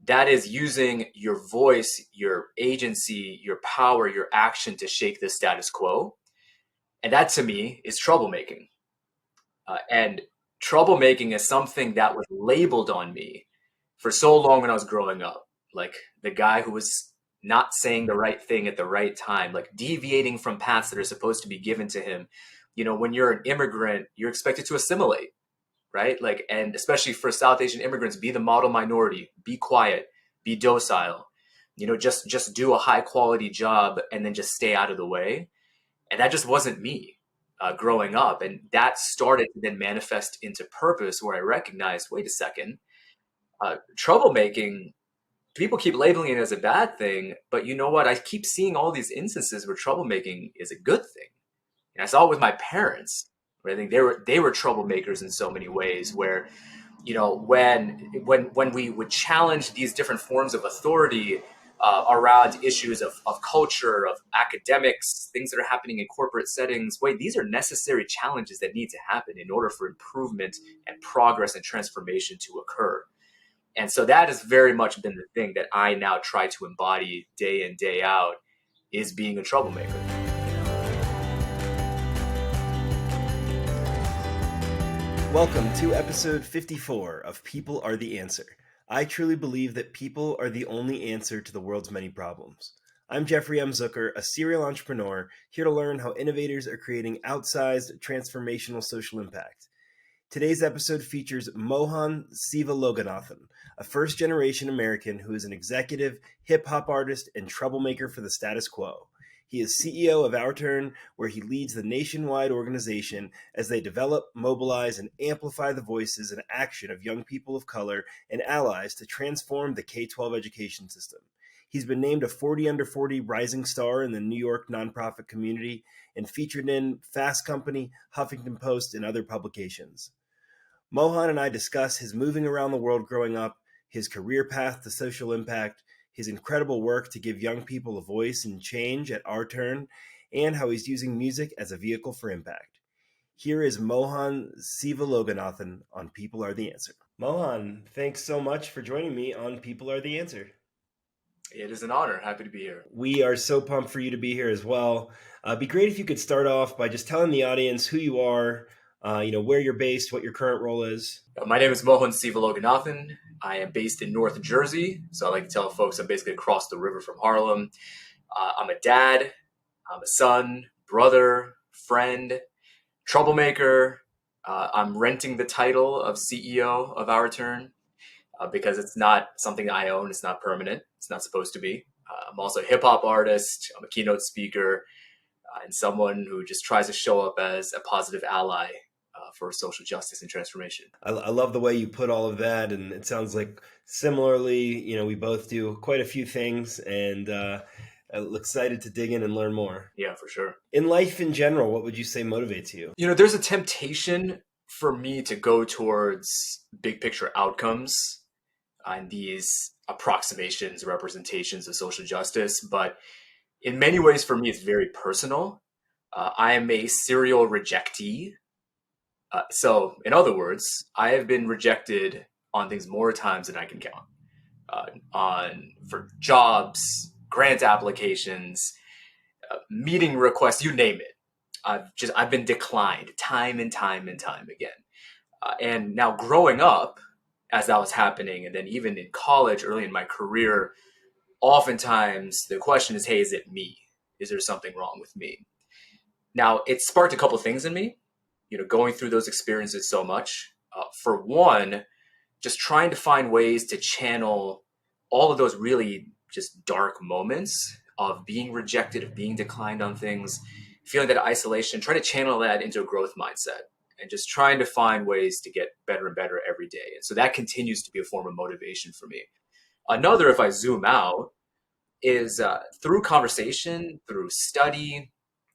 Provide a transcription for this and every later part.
that is using your voice, your agency, your power, your action to shake the status quo. And that to me is troublemaking. And troublemaking is something that was labeled on me for so long when I was growing up. Like the guy who was not saying the right thing at the right time, like deviating from paths that are supposed to be given to him. You know, when you're an immigrant, you're expected to assimilate, right? Like, and especially for South Asian immigrants, be the model minority, be quiet, be docile, you know, just do a high quality job and then just stay out of the way. And that just wasn't me growing up. And that started to then manifest into purpose, where I recognized, wait a second, troublemaking, people keep labeling it as a bad thing, but you know what? I keep seeing all these instances where troublemaking is a good thing. And I saw it with my parents, where I think they were troublemakers in so many ways, where, you know, when we would challenge these different forms of authority around issues of culture, of academics, things that are happening in corporate settings, wait, these are necessary challenges that need to happen in order for improvement and progress and transformation to occur. And so that has very much been the thing that I now try to embody day in, day out, is being a troublemaker. Welcome to episode 54 of People Are the Answer. I truly believe that people are the only answer to the world's many problems. I'm Jeffrey M. Zucker, a serial entrepreneur, here to learn how innovators are creating outsized, transformational social impact. Today's episode features Mohan Sivaloganathan, a first-generation American who is an executive, hip-hop artist, and troublemaker for the status quo. He is CEO of OurTurn, where he leads the nationwide organization as they develop, mobilize, and amplify the voices and action of young people of color and allies to transform the K-12 education system. He's been named a 40 under 40 rising star in the New York nonprofit community and featured in Fast Company, Huffington Post, and other publications. Mohan and I discuss his moving around the world growing up, his career path to social impact, his incredible work to give young people a voice and change at OurTurn, and how he's using music as a vehicle for impact. Here is Mohan Sivaloganathan on People Are the Answer. Mohan, thanks so much for joining me on People Are the Answer. It is an honor. Happy to be here. We are so pumped for you to be here as well. It'd be great if you could start off by just telling the audience who you are, where you're based, what your current role is. My name is Mohan Sivaloganathan. I am based in North Jersey. So I like to tell folks I'm basically across the river from Harlem. I'm a dad, I'm a son, brother, friend, troublemaker. I'm renting the title of CEO of OurTurn because it's not something I own. It's not permanent. It's not supposed to be. I'm also a hip hop artist. I'm a keynote speaker and someone who just tries to show up as a positive ally for social justice and transformation. I love the way you put all of that, and it sounds like similarly, we both do quite a few things, and I'm excited to dig in and learn more. Yeah, for sure. In life in general, what would you say motivates you? There's a temptation for me to go towards big picture outcomes and these approximations, representations of social justice, but in many ways for me, it's very personal. I am a serial rejectee. So in other words, I have been rejected on things more times than I can count, for jobs, grant applications, meeting requests, you name it. I've been declined time and time and time again. And now growing up, as that was happening, and then even in college, early in my career, oftentimes the question is, hey, is it me? Is there something wrong with me? Now, it sparked a couple of things in me. Going through those experiences so much. For one, just trying to find ways to channel all of those really just dark moments of being rejected, of being declined on things, feeling that isolation, trying to channel that into a growth mindset and just trying to find ways to get better and better every day. And so that continues to be a form of motivation for me. Another, if I zoom out, is through conversation, through study,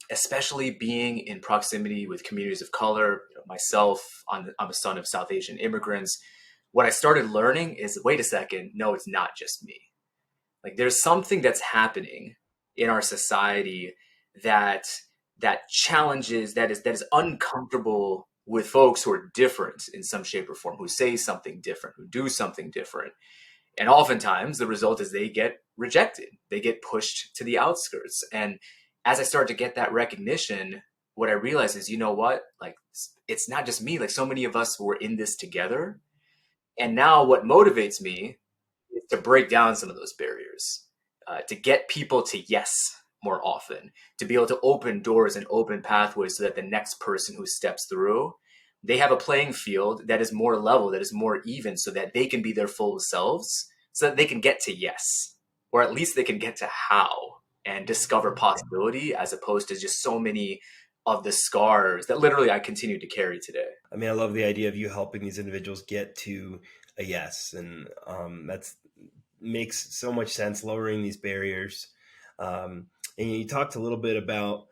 especially being in proximity with communities of color. Myself, I'm a son of South Asian immigrants. What I started learning is, wait a second, no, it's not just me. Like there's something that's happening in our society that challenges, that is uncomfortable with folks who are different in some shape or form, who say something different, who do something different. And oftentimes the result is they get rejected. They get pushed to the outskirts. And as I started to get that recognition, what I realized is, you know what, like, it's not just me, like so many of us were in this together. And now what motivates me is to break down some of those barriers, to get people to yes more often, to be able to open doors and open pathways so that the next person who steps through, they have a playing field that is more level, that is more even, so that they can be their full selves, so that they can get to yes, or at least they can get to how and discover possibility, as opposed to just so many of the scars that literally I continue to carry today. I mean, I love the idea of you helping these individuals get to a yes, and that's makes so much sense, lowering these barriers. And you talked a little bit about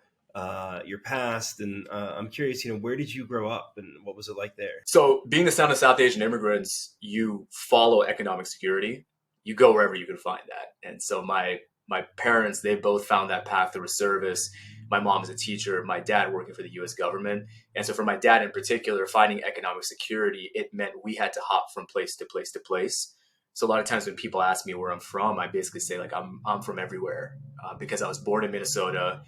your past, and I'm curious, where did you grow up and what was it like there? So being the son of South Asian immigrants, you follow economic security. You go wherever you can find that. And so my parents, they both found that path through service. My mom is a teacher, my dad working for the US government. And so for my dad in particular, finding economic security, it meant we had to hop from place to place to place. So a lot of times when people ask me where I'm from, I basically say like I'm from everywhere, because I was born in Minnesota.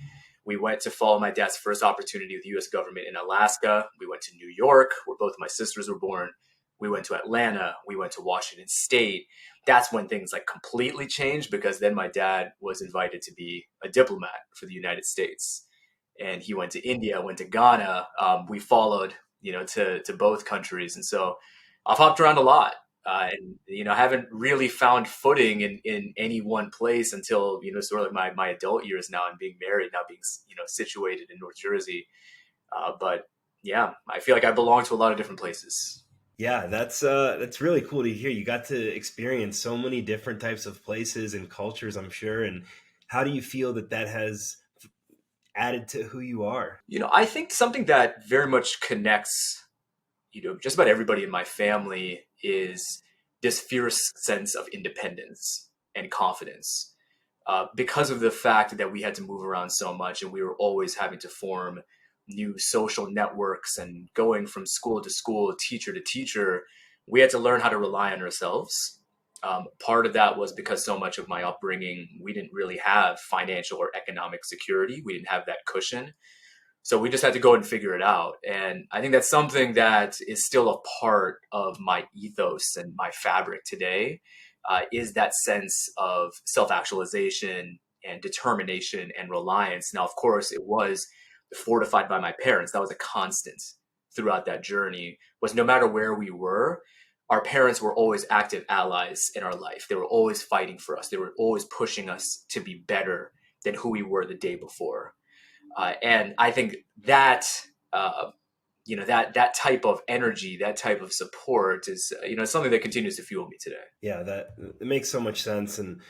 We went to follow my dad's first opportunity with the US government in Alaska. We went to New York, where both my sisters were born. We went to Atlanta. We went to Washington State. That's when things like completely changed, because then my dad was invited to be a diplomat for the United States. And he went to India, went to Ghana. We followed, to both countries. And so I've hopped around a lot. And I haven't really found footing in any one place until, sort of like my adult years now, and being married, now being, situated in North Jersey. But yeah, I feel like I belong to a lot of different places. Yeah, that's really cool to hear. You got to experience so many different types of places and cultures, I'm sure. And how do you feel that has added to who you are? I think something that very much connects, just about everybody in my family is this fierce sense of independence and confidence, because of the fact that we had to move around so much, and we were always having to form new social networks and going from school to school, teacher to teacher. We had to learn how to rely on ourselves. Part of that was because so much of my upbringing, we didn't really have financial or economic security. We didn't have that cushion. So we just had to go and figure it out. And I think that's something that is still a part of my ethos and my fabric today, is that sense of self-actualization and determination and reliance. Now, of course, it was fortified by my parents. That was a constant throughout that journey, was no matter where we were, our parents were always active allies in our life. They were always fighting for us. They were always pushing us to be better than who we were the day before. And I think that, that type of energy, that type of support is, something that continues to fuel me today. Yeah, it makes so much sense. And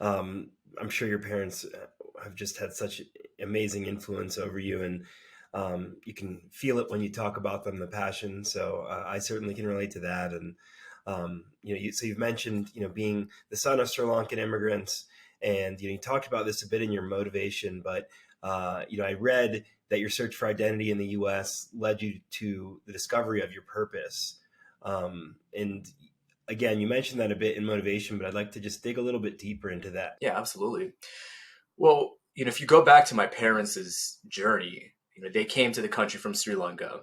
I'm sure your parents have just had such amazing influence over you, and you can feel it when you talk about them, the passion. So I certainly can relate to that. And so you've mentioned being the son of Sri Lankan immigrants, and you talked about this a bit in your motivation, but I read that your search for identity in the U.S. led you to the discovery of your purpose. And again, you mentioned that a bit in motivation, but I'd like to just dig a little bit deeper into that. Yeah, absolutely. Well, if you go back to my parents' journey, they came to the country from Sri Lanka.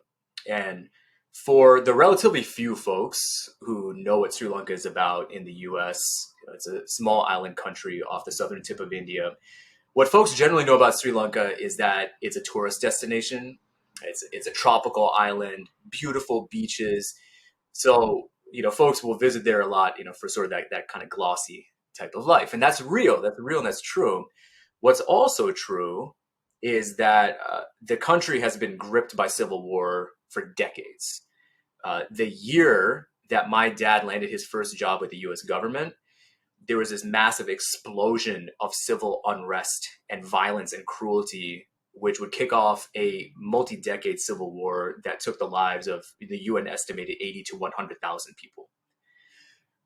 And for the relatively few folks who know what Sri Lanka is about in the US, it's a small island country off the southern tip of India. What folks generally know about Sri Lanka is that it's a tourist destination. It's a tropical island, beautiful beaches. So, folks will visit there a lot, for sort of that kind of glossy type of life. And that's real. That's real and that's true. What's also true is that the country has been gripped by civil war for decades. The year that my dad landed his first job with the US government, there was this massive explosion of civil unrest and violence and cruelty, which would kick off a multi-decade civil war that took the lives of the UN estimated 80 to 100,000 people.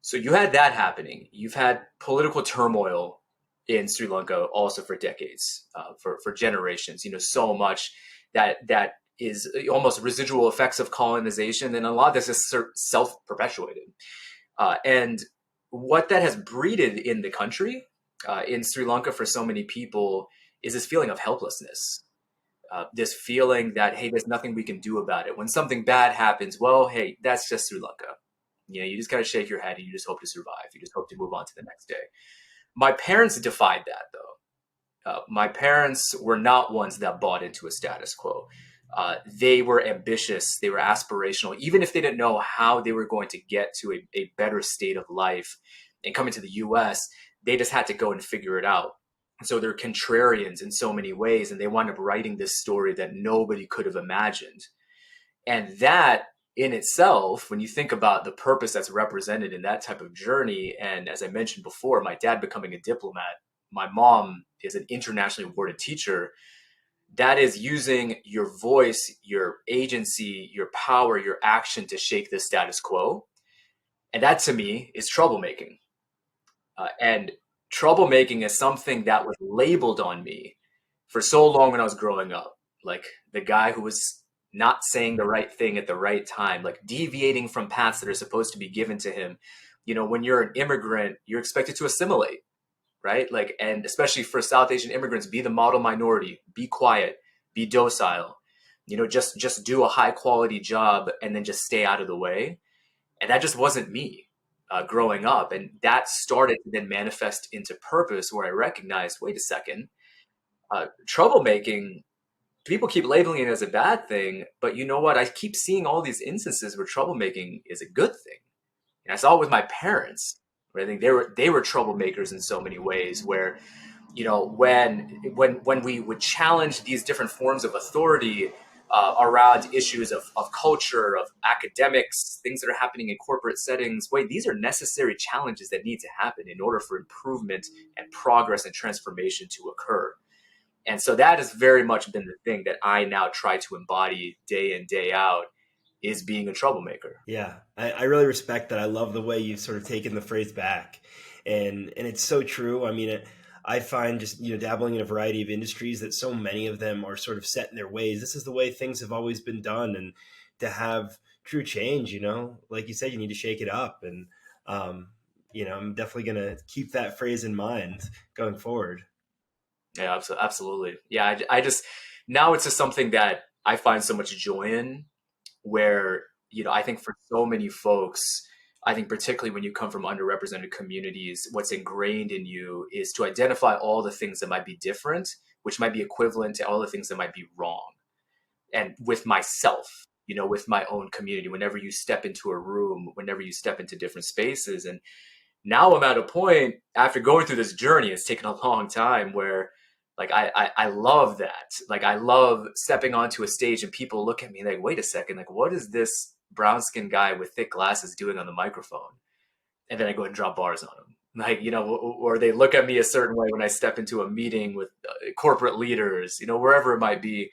So you had that happening. You've had political turmoil in Sri Lanka also for decades, for generations, so much that is almost residual effects of colonization. And a lot of this is self-perpetuated. And what that has breeded in the country, in Sri Lanka for so many people, is this feeling of helplessness. This feeling that, hey, there's nothing we can do about it. When something bad happens, well, hey, that's just Sri Lanka. You just kind of shake your head and you just hope to survive. You just hope to move on to the next day. My parents defied that, though. My parents were not ones that bought into a status quo. They were ambitious. They were aspirational. Even if they didn't know how they were going to get to a better state of life and coming to the US, they just had to go and figure it out. So they're contrarians in so many ways, and they wound up writing this story that nobody could have imagined. And that in itself, when you think about the purpose that's represented in that type of journey, and as I mentioned before, my dad becoming a diplomat, my mom is an internationally awarded teacher, that is using your voice, your agency, your power, your action to shake the status quo. And that to me is troublemaking. And troublemaking is something that was labeled on me for so long when I was growing up. Like the guy who was not saying the right thing at the right time, like deviating from paths that are supposed to be given to him. When you're an immigrant, you're expected to assimilate, right? Like, and especially for South Asian immigrants, be the model minority, be quiet, be docile, just do a high quality job and then just stay out of the way. And that just wasn't me. Growing up. And that started to then manifest into purpose, where I recognized, wait a second, troublemaking, people keep labeling it as a bad thing, but you know what? I keep seeing all these instances where troublemaking is a good thing. And I saw it with my parents, where I think they were troublemakers in so many ways, where, when we would challenge these different forms of authority, around issues of culture, of academics, things that are happening in corporate settings. Wait, these are necessary challenges that need to happen in order for improvement and progress and transformation to occur. And so that has very much been the thing that I now try to embody day in, day out, is being a troublemaker. Yeah, I really respect that. I love the way you've sort of taken the phrase back. And it's so true. I mean, I find just, dabbling in a variety of industries that so many of them are sort of set in their ways. This is the way things have always been done. And to have true change, like you said, you need to shake it up. And, I'm definitely going to keep that phrase in mind going forward. Yeah, absolutely. Yeah, I just, now it's just something that I find so much joy in, where, I think for so many folks, I think particularly when you come from underrepresented communities, what's ingrained in you is to identify all the things that might be different, which might be equivalent to all the things that might be wrong. And with myself, with my own community, whenever you step into a room, whenever you step into different spaces. And now I'm at a point, after going through this journey, it's taken a long time, where like, I love that. Like, I love stepping onto a stage and people look at me like, wait a second, like, what is this brown skinned guy with thick glasses doing on the microphone? And then I go and drop bars on him. Like, or they look at me a certain way when I step into a meeting with corporate leaders, wherever it might be.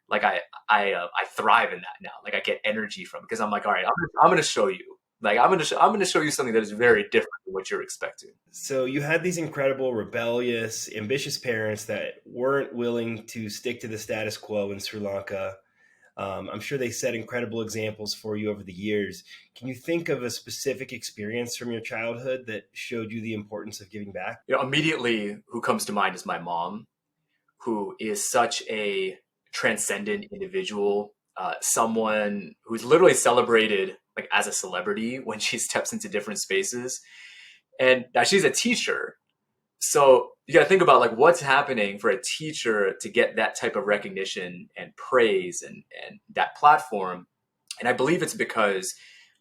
Like, I thrive in that now. Like, I get energy from it, because I'm like, all right, I'm going to show you. Like, I'm going to show you something that is very different than what you're expecting. So you had these incredible, rebellious, ambitious parents that weren't willing to stick to the status quo in Sri Lanka. I'm sure they set incredible examples for you over the years. Can you think of a specific experience from your childhood that showed you the importance of giving back? Immediately who comes to mind is my mom, who is such a transcendent individual, someone who's literally celebrated like as a celebrity when she steps into different spaces. And now she's a teacher. So you got to think about like what's happening for a teacher to get that type of recognition and praise and that platform. And I believe it's because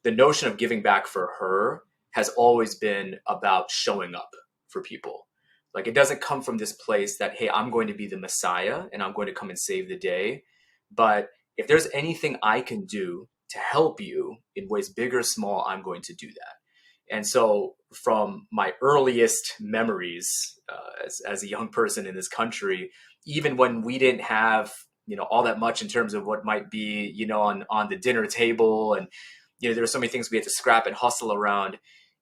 the notion of giving back for her has always been about showing up for people. Like, it doesn't come from this place that, hey, I'm going to be the Messiah and I'm going to come and save the day. But if there's anything I can do to help you in ways big or small, I'm going to do that. And so from my earliest memories as a young person in this country, even when we didn't have, all that much in terms of what might be, on the dinner table, and, there were so many things we had to scrap and hustle around.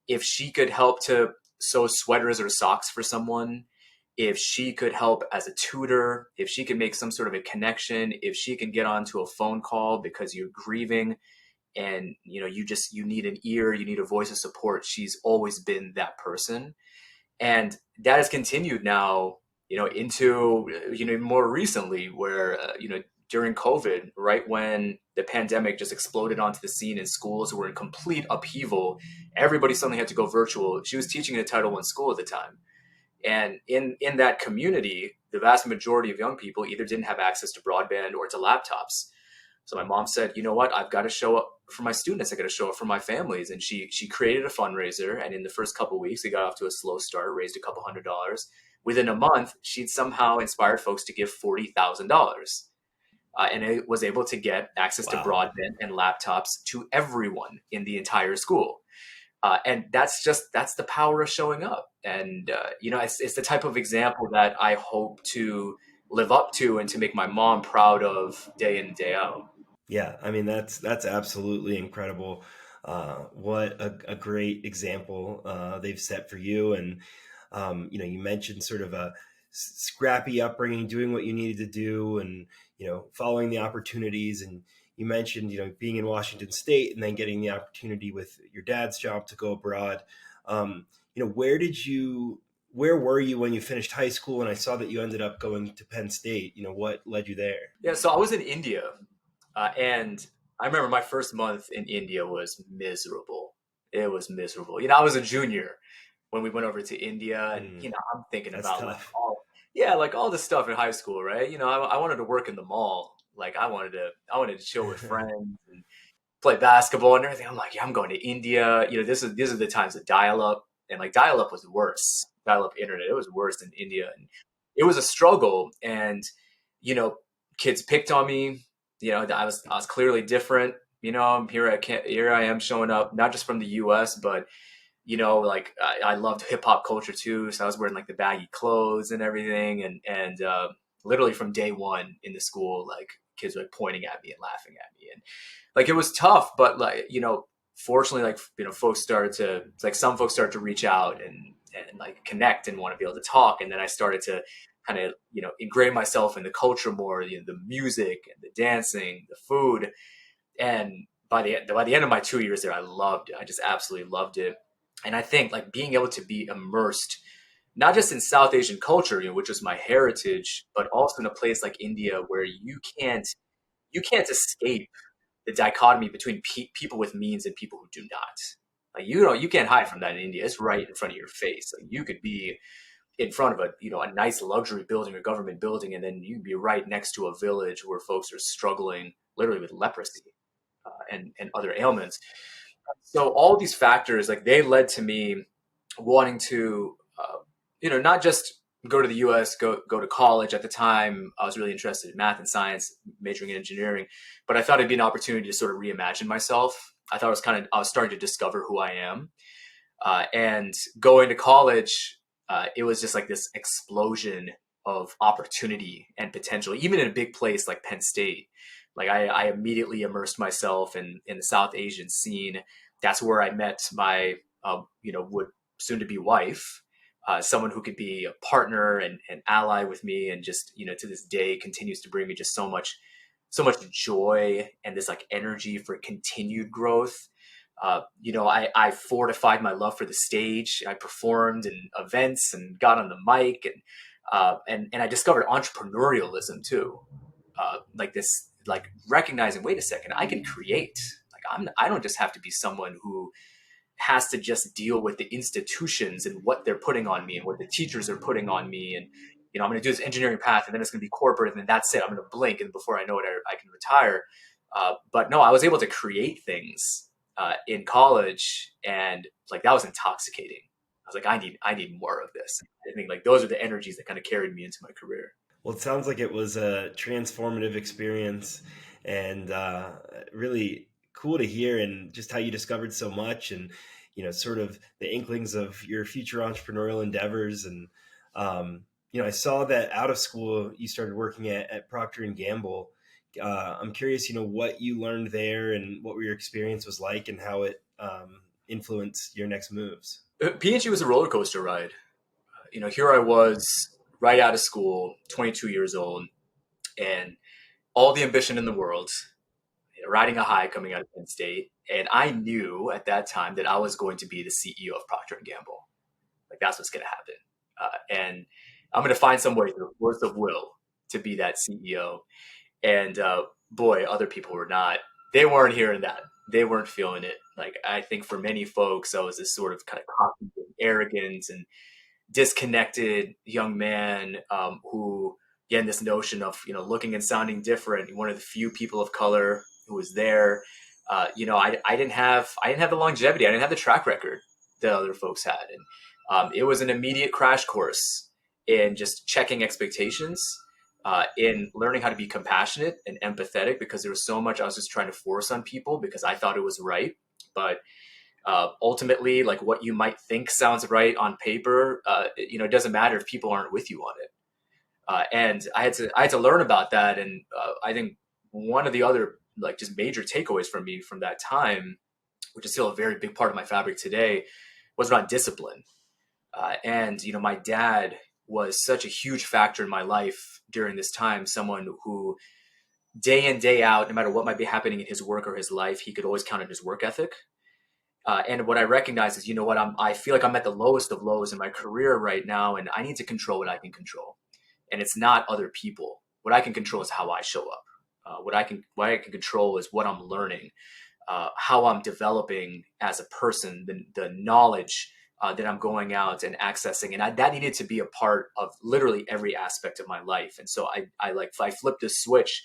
If she could help to sew sweaters or socks for someone, if she could help as a tutor, if she could make some sort of a connection, if she can get onto a phone call because you're grieving and you need an ear, you need a voice of support. She's always been that person, and that has continued now, into more recently, where during COVID, right when the pandemic just exploded onto the scene and schools were in complete upheaval, everybody suddenly had to go virtual. She was teaching in a Title I school at the time. And in that community, the vast majority of young people either didn't have access to broadband or to laptops. So my mom said, you know what, I've got to show up for my students. I got to show up for my families. And she created a fundraiser. And in the first couple of weeks, it got off to a slow start, raised a couple $100s. Within a month, she'd somehow inspired folks to give $40,000. And it was able to get access to broadband and laptops to everyone in the entire school. And that's the power of showing up. And, it's the type of example that I hope to live up to and to make my mom proud of day in and day out. Yeah, I mean, that's absolutely incredible. What a great example they've set for you. And, you mentioned sort of a scrappy upbringing, doing what you needed to do, and, following the opportunities. And you mentioned, being in Washington State and then getting the opportunity with your dad's job to go abroad. Where were you when you finished high school? And I saw that you ended up going to Penn State. What led you there? Yeah, so I was in India, and I remember my first month in India was miserable. It was miserable. I was a junior when we went over to India, and I'm thinking about like all the stuff in high school, right? I wanted to work in the mall. Like I wanted to chill with friends and play basketball and everything. I'm like, yeah, I'm going to India. These are the times of dial-up, and like dial-up was worse. Dial-up internet, it was worse in India, and it was a struggle. And kids picked on me. I was clearly different. Here I am showing up not just from the U.S., but like I loved hip hop culture too. So I was wearing like the baggy clothes and everything, and literally from day one in the school, like kids were like pointing at me and laughing at me, and like it was tough. But like fortunately, like some folks started to reach out and like connect and want to be able to talk, and then I started to kind of ingrain myself in the culture more, the music and the dancing, the food, and by the end of my 2 years there, I loved it. I just absolutely loved it. And I think like being able to be immersed not just in South Asian culture, which is my heritage, but also in a place like India where you can't escape the dichotomy between people with means and people who do not. Like you can't hide from that in India. It's right in front of your face. Like you could be in front of a nice luxury building or government building, and then you'd be right next to a village where folks are struggling literally with leprosy and other ailments. So all these factors, like they led to me wanting to, not just go to the U.S., go to college. At the time, I was really interested in math and science, majoring in engineering, but I thought it'd be an opportunity to sort of reimagine myself. I thought I was starting to discover who I am, and going to college, it was just like this explosion of opportunity and potential, even in a big place like Penn State. Like I immediately immersed myself in the South Asian scene. That's where I met my, would soon to be wife, someone who could be a partner and ally with me. And just, to this day continues to bring me just so much joy and this like energy for continued growth. I fortified my love for the stage. I performed in events and got on the mic, and I discovered entrepreneurialism too. Like this, like recognizing, wait a second, I can create. Like I don't just have to be someone who has to just deal with the institutions and what they're putting on me and what the teachers are putting on me. And, I'm going to do this engineering path, and then it's going to be corporate, and then that's it. I'm going to blink, and before I know it, I can retire. But no, I was able to create things in college, and like that was intoxicating. I was like, I need more of this. I think like those are the energies that kind of carried me into my career. Well, it sounds like it was a transformative experience, and really cool to hear, and just how you discovered so much, and sort of the inklings of your future entrepreneurial endeavors. And I saw that out of school you started working at Proctor Gamble. I'm curious, what you learned there and what your experience was like, and how it influenced your next moves. P&G was a roller coaster ride. Here I was right out of school, 22 years old, and all the ambition in the world. riding a high coming out of Penn State. And I knew at that time that I was going to be the CEO of Procter Gamble. Like, that's what's going to happen. And I'm going to find some way through force of will to be that CEO. And boy, other people were not. They weren't hearing that. They weren't feeling it. Like, I think for many folks, I was this sort of kind of cocky, arrogant, and disconnected young man who, again, this notion of, looking and sounding different. One of the few people of color who was there. I didn't have the longevity. I didn't have the track record that other folks had. And it was an immediate crash course in just checking expectations, in learning how to be compassionate and empathetic, because there was so much I was just trying to force on people because I thought it was right. But ultimately, like, what you might think sounds right on paper, it doesn't matter if people aren't with you on it. And I had to learn about that. And I think one of the other, like, just major takeaways from me from that time, which is still a very big part of my fabric today, was around discipline. And my dad was such a huge factor in my life during this time, someone who day in, day out, no matter what might be happening in his work or his life, he could always count on his work ethic. And what I recognize is, I feel like I'm at the lowest of lows in my career right now, and I need to control what I can control. And it's not other people. What I can control is how I show up. What I can control is what I'm learning, how I'm developing as a person, the knowledge that I'm going out and accessing. And that needed to be a part of literally every aspect of my life. And so I flipped a switch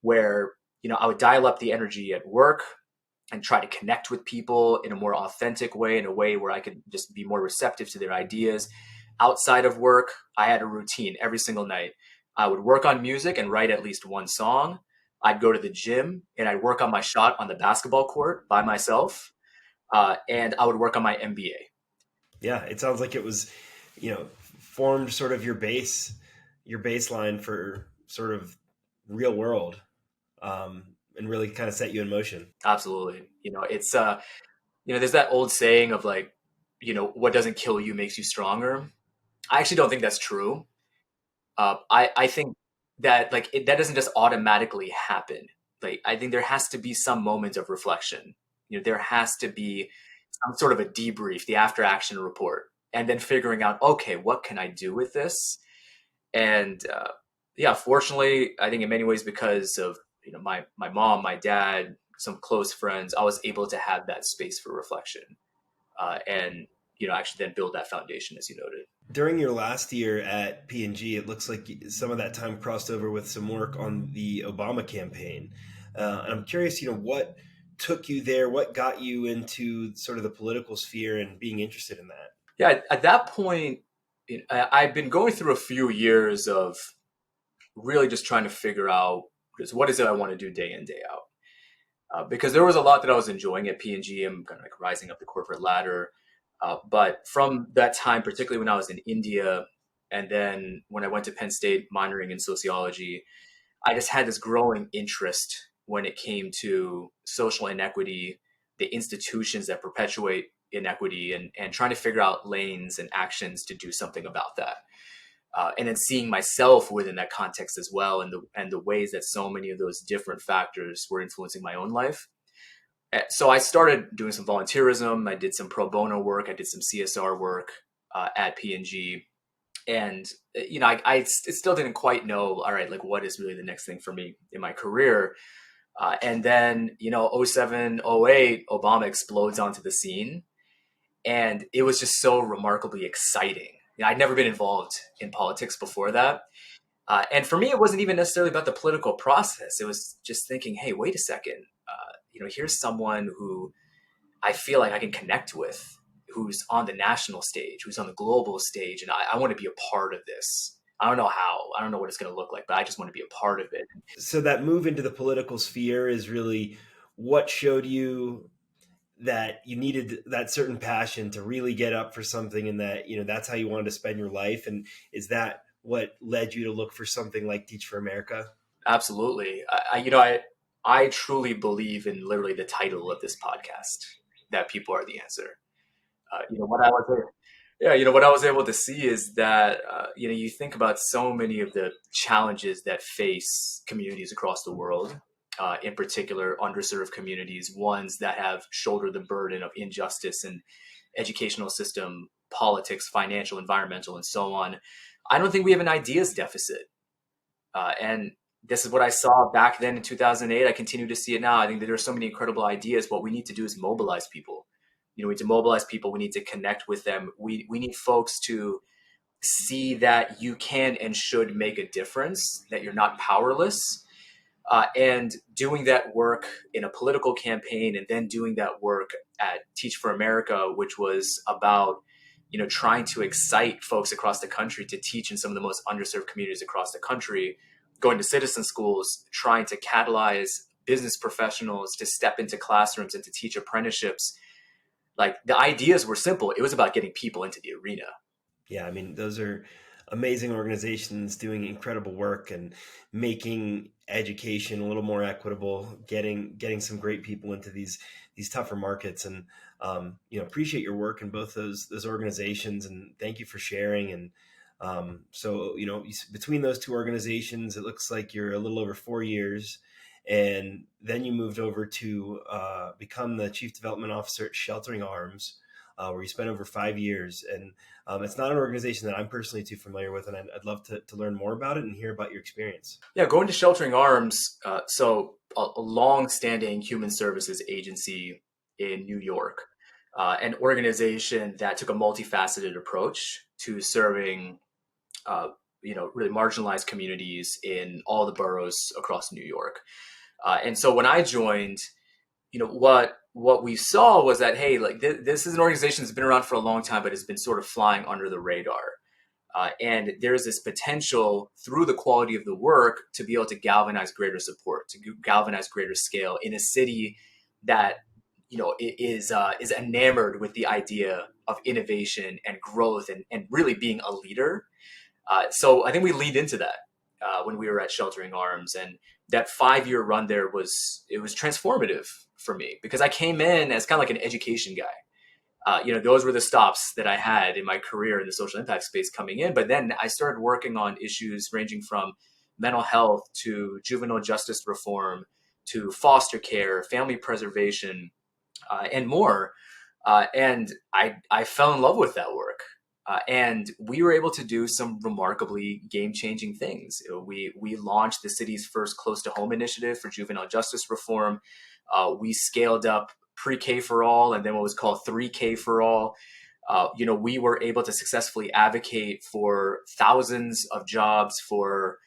where, I would dial up the energy at work and try to connect with people in a more authentic way, in a way where I could just be more receptive to their ideas. Outside of work, I had a routine every single night. I would work on music and write at least one song. I'd go to the gym and I'd work on my shot on the basketball court by myself. And I would work on my MBA. Yeah, it sounds like it was, formed sort of your baseline for sort of real world, and really kind of set you in motion. Absolutely. It's, there's that old saying of, like, what doesn't kill you makes you stronger. I actually don't think that's true. I think that, like, that doesn't just automatically happen. Like, I think there has to be some moment of reflection. There has to be some sort of a debrief, the after action report, and then figuring out, okay, what can I do with this? And fortunately, I think in many ways, because of my mom, my dad, some close friends, I was able to have that space for reflection, and actually then build that foundation, as you noted. During your last year at P&G, it looks like some of that time crossed over with some work on the Obama campaign. And I'm curious, what took you there? What got you into sort of the political sphere and being interested in that? Yeah, at that point, I've been going through a few years of really just trying to figure out just what is it I want to do day in, day out. Because there was a lot that I was enjoying at P&G. I'm kind of like rising up the corporate ladder. But from that time, particularly when I was in India, and then when I went to Penn State minoring in sociology, I just had this growing interest when it came to social inequity, the institutions that perpetuate inequity, and trying to figure out lanes and actions to do something about that. And then seeing myself within that context as well, and the ways that so many of those different factors were influencing my own life. So I started doing some volunteerism. I did some pro bono work. I did some CSR work at P&G. And, I still didn't quite know, all right, like, what is really the next thing for me in my career? And then, 07, 08, Obama explodes onto the scene. And it was just so remarkably exciting. I'd never been involved in politics before that. And for me, it wasn't even necessarily about the political process. It was just thinking, hey, wait a second. Here's someone who I feel like I can connect with, who's on the national stage, who's on the global stage. And I want to be a part of this. I don't know how, I don't know what it's going to look like, but I just want to be a part of it. So that move into the political sphere is really what showed you that you needed that certain passion to really get up for something, and that, that's how you wanted to spend your life. And is that what led you to look for something like Teach for America? Absolutely. I truly believe in literally the title of this podcast, that people are the answer. What I was able to see is that, you think about so many of the challenges that face communities across the world, in particular underserved communities, ones that have shouldered the burden of injustice and educational system, politics, financial, environmental, and so on. I don't think we have an ideas deficit. And this is what I saw back then in 2008. I continue to see it now. I think that there are so many incredible ideas. What we need to do is mobilize people. We need to mobilize people. We need to connect with them. We need folks to see that you can and should make a difference, that you're not powerless. And doing that work in a political campaign, and then doing that work at Teach for America, which was about trying to excite folks across the country to teach in some of the most underserved communities across the country, going to citizen schools, trying to catalyze business professionals to step into classrooms and to teach apprenticeships. Like, the ideas were simple. It was about getting people into the arena. Yeah, I mean, those are amazing organizations doing incredible work and making education a little more equitable, getting some great people into these tougher markets. And appreciate your work in both those organizations, and thank you for sharing. And so between those two organizations, it looks like you're a little over 4 years, and then you moved over to become the Chief Development Officer at Sheltering Arms, where you spent over 5 years. And it's not an organization that I'm personally too familiar with, and I'd love to learn more about it and hear about your experience. Yeah, going to Sheltering Arms, so a long-standing human services agency in New York, an organization that took a multifaceted approach to serving, really marginalized communities in all the boroughs across New York. And so when I joined, what we saw was that, hey, like this is an organization that's been around for a long time, but has been sort of flying under the radar. And there's this potential through the quality of the work to be able to galvanize greater support, to galvanize greater scale in a city that is enamored with the idea of innovation and growth and really being a leader. So I think we leaned into that when we were at Sheltering Arms, and that 5-year run there was transformative for me, because I came in as kind of like an education guy. Those were the stops that I had in my career in the social impact space coming in. But then I started working on issues ranging from mental health to juvenile justice reform to foster care, family preservation, and more. And I fell in love with that work. And we were able to do some remarkably game-changing things. We launched the city's first close-to-home initiative for juvenile justice reform. We scaled up pre-K for all, and then what was called 3K for all. We were able to successfully advocate for thousands of jobs for,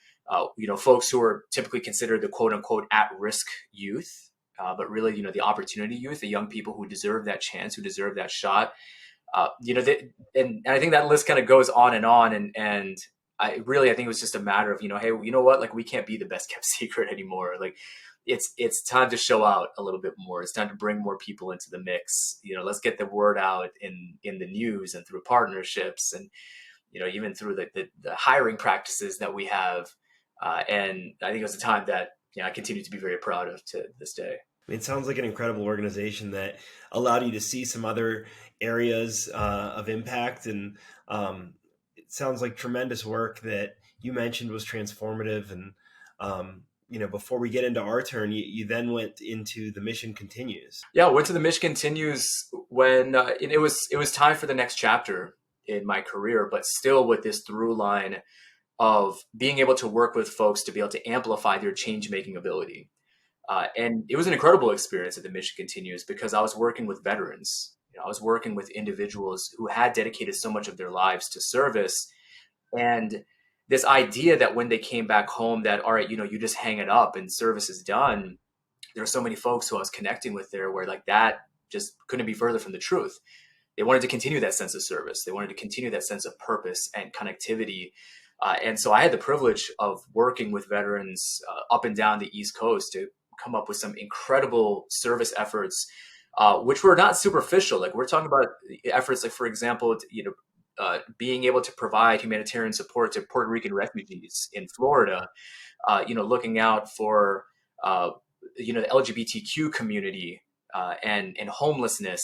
folks who are typically considered the quote-unquote at-risk youth, but really, the opportunity youth, the young people who deserve that chance, who deserve that shot. And I think that list kind of goes on, and I think it was just a matter of, hey, you know what, like, we can't be the best kept secret anymore. Like, it's time to show out a little bit more. It's time to bring more people into the mix. Let's get the word out in the news and through partnerships, and even through the hiring practices that we have. And I think it was a time that I continue to be very proud of to this day. It sounds like an incredible organization that allowed you to see some other areas of impact, and it sounds like tremendous work that you mentioned was transformative. And before we get into OurTurn, you then went into The Mission Continues. Yeah, I went to The Mission Continues when it was time for the next chapter in my career, but still with this through line of being able to work with folks to be able to amplify their change-making ability. And it was an incredible experience at The Mission Continues, because I was working with veterans. I was working with individuals who had dedicated so much of their lives to service. And this idea that when they came back home that, all right, you just hang it up and service is done. There are so many folks who I was connecting with there where, like, that just couldn't be further from the truth. They wanted to continue that sense of service. They wanted to continue that sense of purpose and connectivity. And so I had the privilege of working with veterans up and down the East Coast to come up with some incredible service efforts, which were not superficial. Like, we're talking about efforts like, for example, being able to provide humanitarian support to Puerto Rican refugees in Florida, looking out for, the LGBTQ community and homelessness.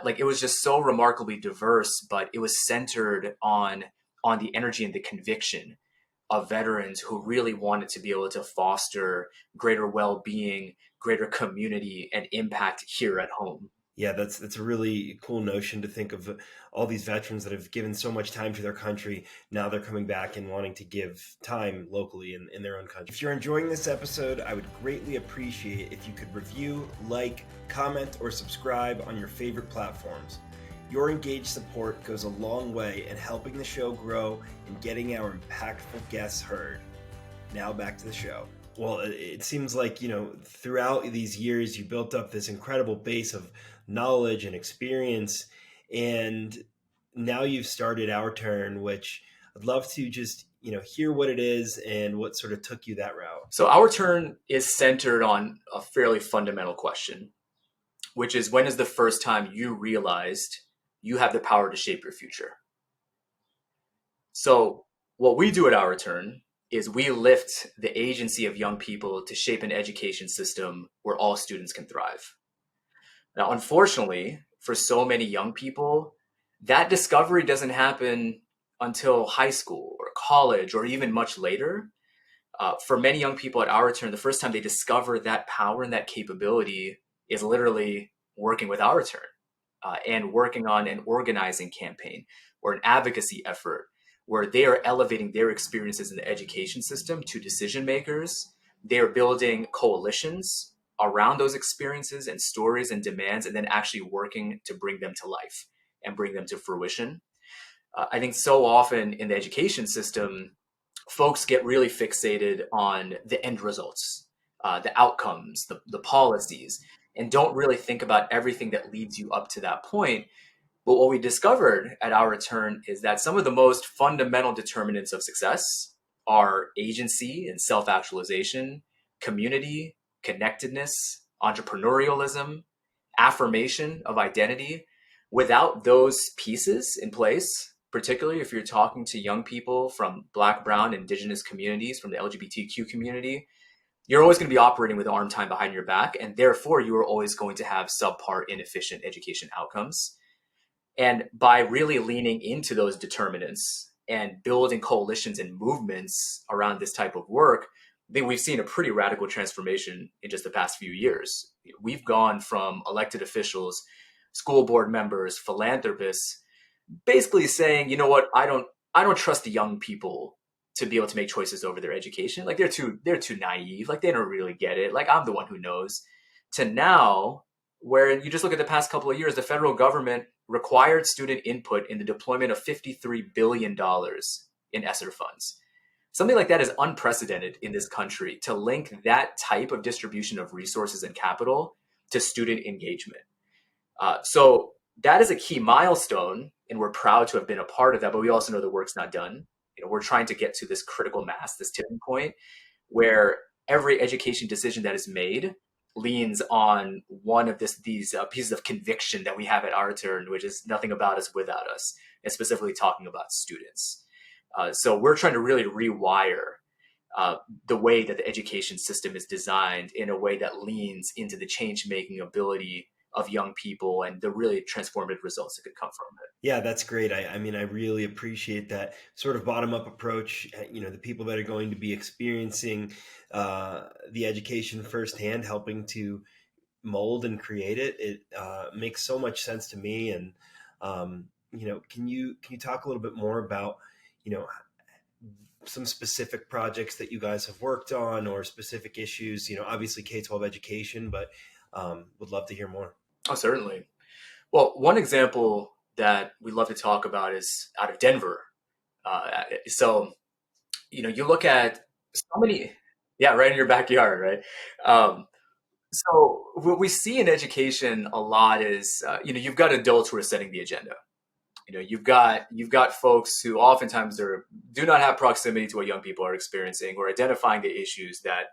Like, it was just so remarkably diverse, but it was centered on the energy and the conviction of veterans who really wanted to be able to foster greater well-being, greater community, and impact here at home. Yeah, that's a really cool notion to think of all these veterans that have given so much time to their country. Now they're coming back and wanting to give time locally in their own country. If you're enjoying this episode, I would greatly appreciate if you could review, like, comment, or subscribe on your favorite platforms. Your engaged support goes a long way in helping the show grow and getting our impactful guests heard. Now back to the show. Well, it seems like, throughout these years, you built up this incredible base of knowledge and experience, and now you've started OurTurn, which I'd love to just, hear what it is and what sort of took you that route. So OurTurn is centered on a fairly fundamental question, which is, when is the first time you realized you have the power to shape your future? So what we do at OurTurn is we lift the agency of young people to shape an education system where all students can thrive. Now, unfortunately, for so many young people, that discovery doesn't happen until high school or college or even much later. For many young people at OurTurn, the first time they discover that power and that capability is literally working with OurTurn and working on an organizing campaign or an advocacy effort where they are elevating their experiences in the education system to decision makers. They are building coalitions around those experiences and stories and demands, and then actually working to bring them to life and bring them to fruition. I think so often in the education system, folks get really fixated on the end results, the outcomes, the policies, and don't really think about everything that leads you up to that point. But what we discovered at OurTurn is that some of the most fundamental determinants of success are agency and self-actualization, community, connectedness, entrepreneurialism, affirmation of identity. Without those pieces in place, particularly if you're talking to young people from Black, Brown, Indigenous communities, from the LGBTQ community, you're always going to be operating with arm time behind your back, and therefore you are always going to have subpar, inefficient education outcomes. And by really leaning into those determinants and building coalitions and movements around this type of work, I think we've seen a pretty radical transformation in just the past few years. We've gone from elected officials, school board members, philanthropists, basically saying, you know what, I don't trust the young people to be able to make choices over their education. Like they're too naive. Like they don't really get it. Like I'm the one who knows. To now, where you just look at the past couple of years, the federal government required student input in the deployment of $53 billion in ESSER funds. Something like that is unprecedented in this country, to link that type of distribution of resources and capital to student engagement. So that is a key milestone, and we're proud to have been a part of that, but we also know the work's not done. We're trying to get to this critical mass, this tipping point, where every education decision that is made leans on one of these pieces of conviction that we have at OurTurn, which is nothing about us without us, and specifically talking about students. So we're trying to really rewire the way that the education system is designed in a way that leans into the change-making ability of young people and the really transformative results that could come from it. Yeah, that's great. I really appreciate that sort of bottom-up approach. The people that are going to be experiencing the education firsthand, helping to mold and create it. It makes so much sense to me. And can you talk a little bit more about some specific projects that you guys have worked on or specific issues? Obviously K-12 education, but would love to hear more. Oh, certainly. Well, one example that we love to talk about is out of Denver. So, you look at so many, right in your backyard, right? So what we see in education a lot is, you've got adults who are setting the agenda. You've got folks who oftentimes do not have proximity to what young people are experiencing or identifying the issues that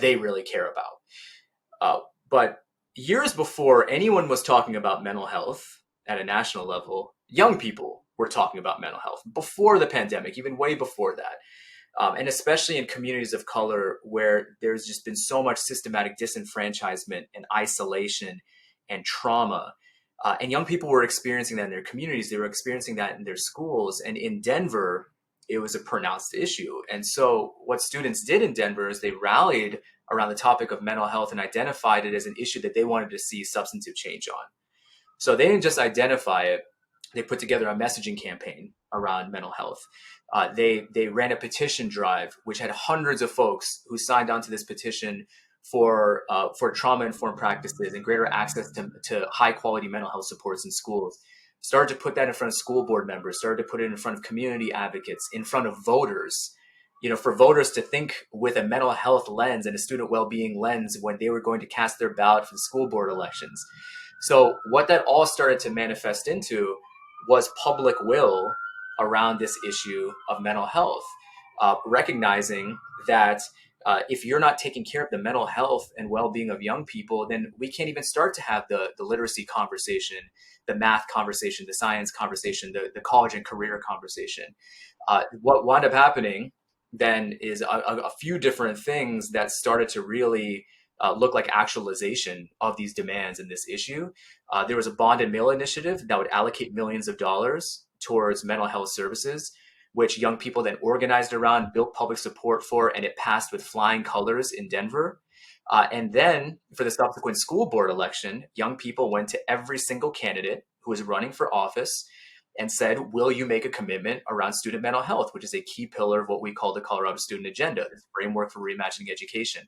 they really care about. But years before anyone was talking about mental health at a national level, young people were talking about mental health before the pandemic, even way before that. And especially in communities of color where there's just been so much systematic disenfranchisement and isolation and trauma. And young people were experiencing that in their communities. They were experiencing that in their schools. And in Denver, it was a pronounced issue. And so what students did in Denver is they rallied around the topic of mental health and identified it as an issue that they wanted to see substantive change on. So they didn't just identify it, they put together a messaging campaign around mental health. They ran a petition drive, which had hundreds of folks who signed on to this petition for trauma-informed practices and greater access to high-quality mental health supports in schools. Started to put that in front of school board members, started to put it in front of community advocates, in front of voters, for voters to think with a mental health lens and a student well-being lens when they were going to cast their ballot for the school board elections. So what that all started to manifest into was public will around this issue of mental health, recognizing that if you're not taking care of the mental health and well-being of young people, then we can't even start to have the literacy conversation, the math conversation, the science conversation, the college and career conversation. What wound up happening then is a few different things that started to really look like actualization of these demands in this issue. There was a bond and mill initiative that would allocate millions of dollars towards mental health services, which young people then organized around, built public support for, and it passed with flying colors in Denver. And then for the subsequent school board election, young people went to every single candidate who was running for office and said, will you make a commitment around student mental health, which is a key pillar of what we call the Colorado Student Agenda, this framework for reimagining education.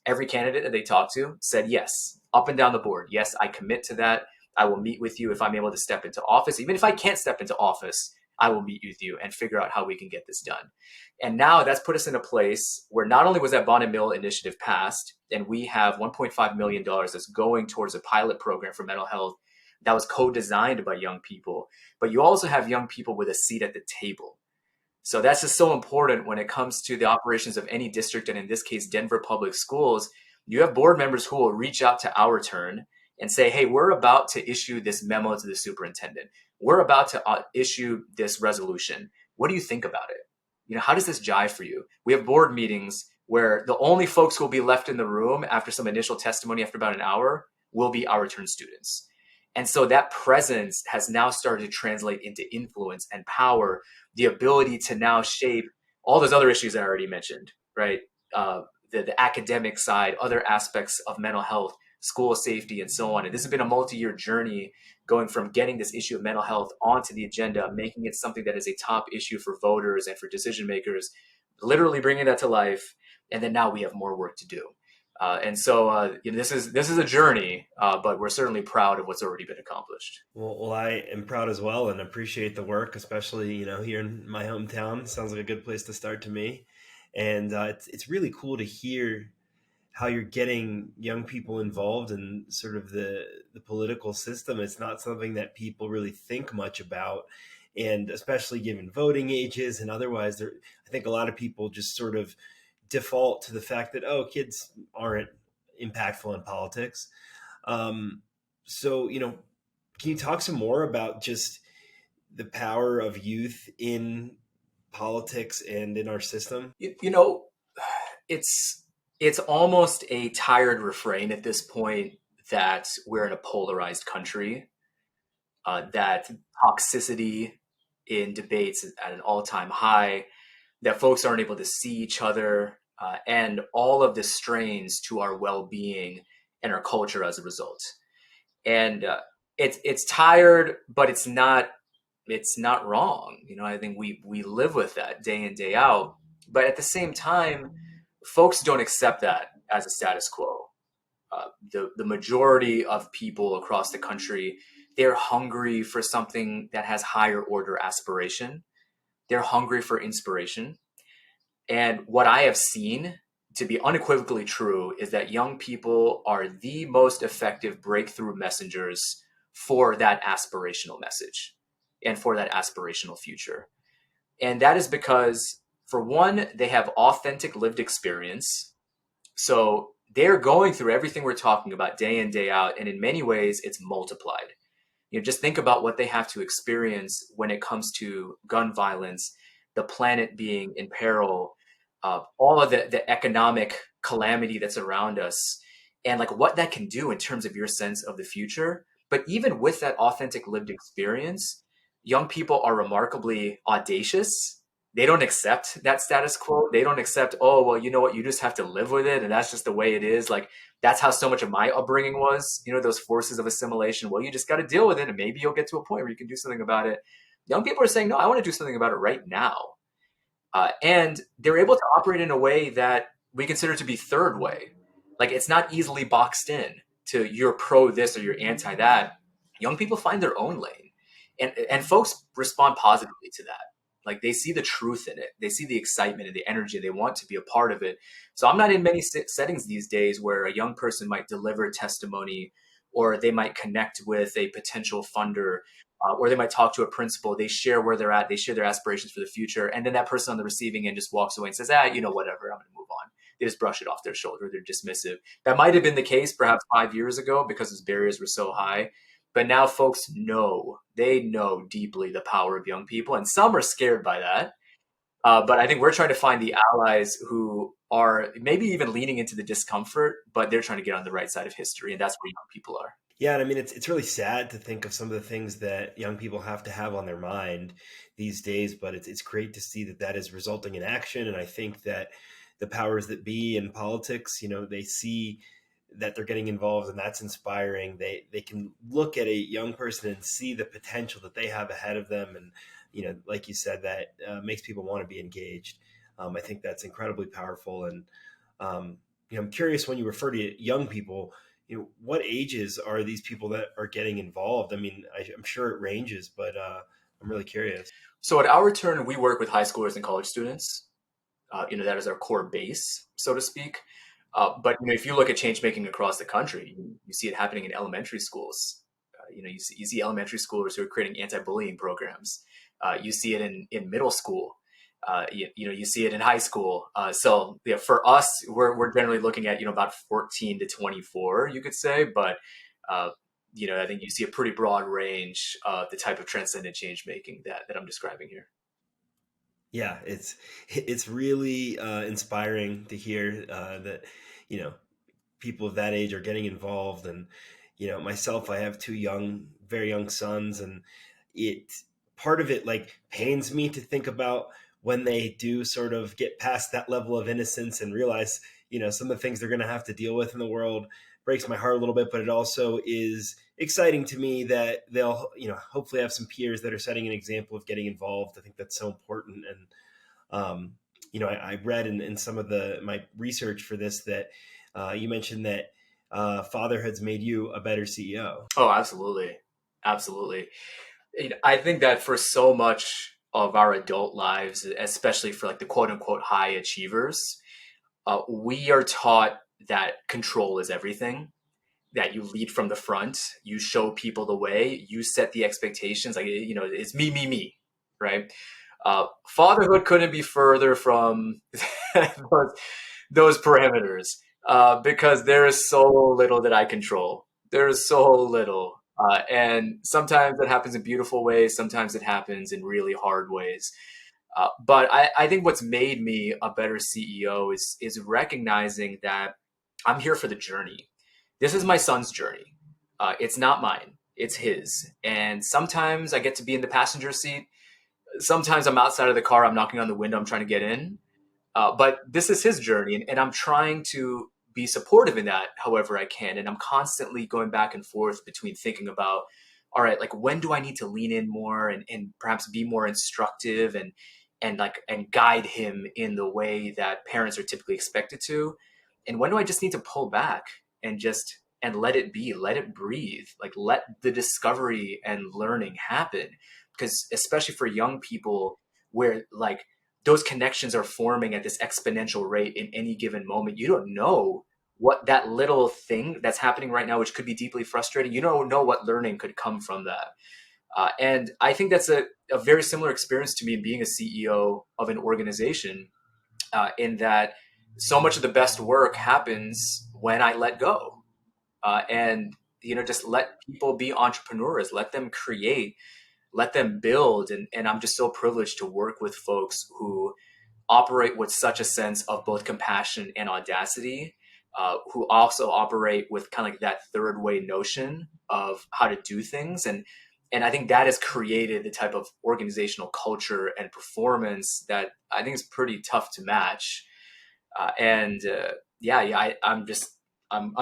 Every candidate that they talked to said yes, up and down the board. Yes, I commit to that. I will meet with you if I'm able to step into office. Even if I can't step into office, I will meet with you and figure out how we can get this done. And now that's put us in a place where not only was that bond and mill initiative passed, and we have $1.5 million that's going towards a pilot program for mental health that was co-designed by young people, but you also have young people with a seat at the table. So that's just so important when it comes to the operations of any district, and in this case, Denver Public Schools. You have board members who will reach out to OurTurn and say, hey, we're about to issue this memo to the superintendent. We're about to issue this resolution. What do you think about it? How does this jive for you? We have board meetings where the only folks who will be left in the room after some initial testimony after about an hour will be OurTurn students. And so that presence has now started to translate into influence and power, the ability to now shape all those other issues I already mentioned, right? The academic side, other aspects of mental health, school safety, and so on. And this has been a multi-year journey going from getting this issue of mental health onto the agenda, making it something that is a top issue for voters and for decision makers, literally bringing that to life. And then now we have more work to do. And so this is a journey, but we're certainly proud of what's already been accomplished. Well, I am proud as well and appreciate the work, especially, here in my hometown. Sounds like a good place to start to me. And it's really cool to hear how you're getting young people involved in sort of the political system. It's not something that people really think much about. And especially given voting ages and otherwise, I think a lot of people just sort of default to the fact that, kids aren't impactful in politics. So, can you talk some more about just the power of youth in politics and in our system? It's almost a tired refrain at this point that we're in a polarized country, that toxicity in debates is at an all-time high, that folks aren't able to see each other, and all of the strains to our well-being and our culture as a result. And it's tired, but it's not wrong. I think we live with that day in, day out. But at the same time, folks don't accept that as a status quo. The majority of people across the country, they're hungry for something that has higher order aspiration. They're hungry for inspiration. And what I have seen to be unequivocally true is that young people are the most effective breakthrough messengers for that aspirational message and for that aspirational future. And that is because, for one, they have authentic lived experience. So they're going through everything we're talking about day in, day out. And in many ways, it's multiplied. Just think about what they have to experience when it comes to gun violence, the planet being in peril, all of the economic calamity that's around us, and like what that can do in terms of your sense of the future. But even with that authentic lived experience, young people are remarkably audacious. they don't accept that status quo. They don't accept, oh, well, you know what, you just have to live with it, and that's just the way it is. Like, that's how so much of my upbringing was, those forces of assimilation. Well, you just got to deal with it, and maybe you'll get to a point where you can do something about it. Young people are saying, no, I want to do something about it right now. And they're able to operate in a way that we consider to be third way. Like, it's not easily boxed in to you're pro this or you're anti that. Young people find their own lane, and folks respond positively to that. Like, they see the truth in it. They see the excitement and the energy. They want to be a part of it. So I'm not in many settings these days where a young person might deliver testimony, or they might connect with a potential funder, or they might talk to a principal. They share where they're at. They share their aspirations for the future. And then that person on the receiving end just walks away and says, whatever, I'm going to move on. They just brush it off their shoulder. They're dismissive. That might have been the case perhaps 5 years ago because those barriers were so high. But now folks know, they know deeply the power of young people, and some are scared by that. But I think we're trying to find the allies who are maybe even leaning into the discomfort, but they're trying to get on the right side of history, and that's where young people are. Yeah, and I mean, it's really sad to think of some of the things that young people have to have on their mind these days, but it's great to see that is resulting in action. And I think that the powers that be in politics, they see that they're getting involved, and that's inspiring. They can look at a young person and see the potential that they have ahead of them, and like you said, that makes people want to be engaged. I think that's incredibly powerful. And I'm curious, when you refer to young people, what ages are these people that are getting involved? I mean, I'm sure it ranges, but I'm really curious. So at OurTurn, we work with high schoolers and college students. That is our core base, so to speak. But if you look at change making across the country, you see it happening in elementary schools. You see elementary schoolers who are creating anti-bullying programs. You see it in middle school. You see it in high school. So for us, we're generally looking at about 14 to 24, you could say. But I think you see a pretty broad range of the type of transcendent change making that I'm describing here. Yeah, it's really inspiring to hear that people of that age are getting involved. And myself, I have two very young sons, and part of it like pains me to think about when they do sort of get past that level of innocence and realize some of the things they're going to have to deal with in the world. Breaks my heart a little bit, but it also is exciting to me that they'll, hopefully have some peers that are setting an example of getting involved. I think that's so important. And, I read in some of my research for this that you mentioned that fatherhood's made you a better CEO. Oh, absolutely. Absolutely. I think that for so much of our adult lives, especially for like the quote unquote high achievers, we are taught that control is everything, that you lead from the front, you show people the way, you set the expectations, like, it's me, right? Fatherhood couldn't be further from those parameters, because there is so little that I control. There is so little. And sometimes it happens in beautiful ways. Sometimes it happens in really hard ways. But I think what's made me a better CEO is recognizing that I'm here for the journey. This is my son's journey. It's not mine. It's his. And sometimes I get to be in the passenger seat. Sometimes I'm outside of the car. I'm knocking on the window. I'm trying to get in. But this is his journey. And I'm trying to be supportive in that however I can. And I'm constantly going back and forth between thinking about, all right, like, when do I need to lean in more and perhaps be more instructive and guide him in the way that parents are typically expected to? And when do I just need to pull back and let it be, let it breathe, like let the discovery and learning happen? Because especially for young people, where like those connections are forming at this exponential rate in any given moment, you don't know what that little thing that's happening right now, which could be deeply frustrating, you don't know what learning could come from that. And I think that's a very similar experience to me in being a CEO of an organization, in that so much of the best work happens when I let go, and just let people be entrepreneurs, let them create, let them build. And I'm just so privileged to work with folks who operate with such a sense of both compassion and audacity, who also operate with kind of like that third way notion of how to do things. And And I think that has created the type of organizational culture and performance that I think is pretty tough to match. I'm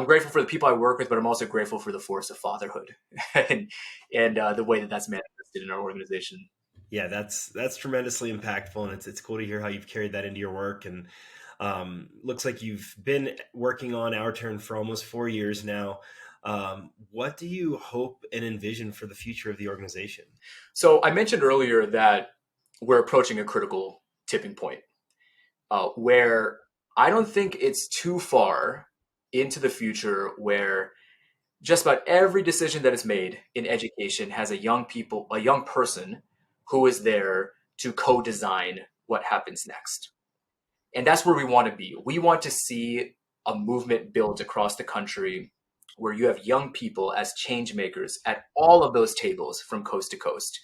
grateful for the people I work with, but I'm also grateful for the force of fatherhood and the way that that's manifested in our organization. Yeah, that's tremendously impactful, and it's cool to hear how you've carried that into your work. And looks like you've been working on OurTurn for almost 4 years now. What do you hope and envision for the future of the organization? So I mentioned earlier that we're approaching a critical tipping point where I don't think it's too far into the future where just about every decision that is made in education has a young person who is there to co-design what happens next. And that's where we want to be. We want to see a movement built across the country where you have young people as change makers at all of those tables from coast to coast,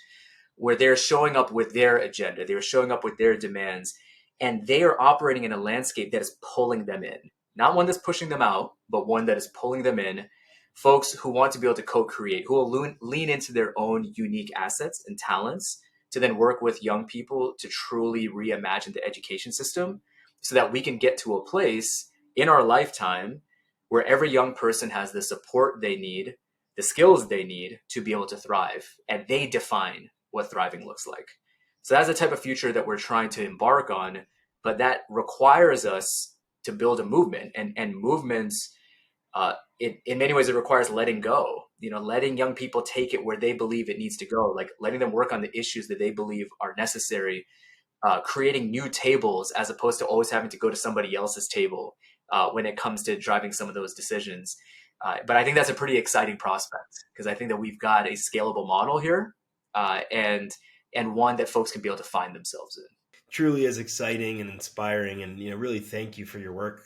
where they're showing up with their agenda, they're showing up with their demands, and they are operating in a landscape that is pulling them in. Not one that's pushing them out, but one that is pulling them in. Folks who want to be able to co-create, who will lean into their own unique assets and talents to then work with young people to truly reimagine the education system so that we can get to a place in our lifetime where every young person has the support they need, the skills they need to be able to thrive, and they define what thriving looks like. So that's the type of future that we're trying to embark on, but that requires us to build a movement, and movements, in many ways, it requires letting go, letting young people take it where they believe it needs to go, like letting them work on the issues that they believe are necessary, creating new tables as opposed to always having to go to somebody else's table when it comes to driving some of those decisions. But I think that's a pretty exciting prospect because I think that we've got a scalable model here, and one that folks can be able to find themselves in. Truly is exciting and inspiring, and really thank you for your work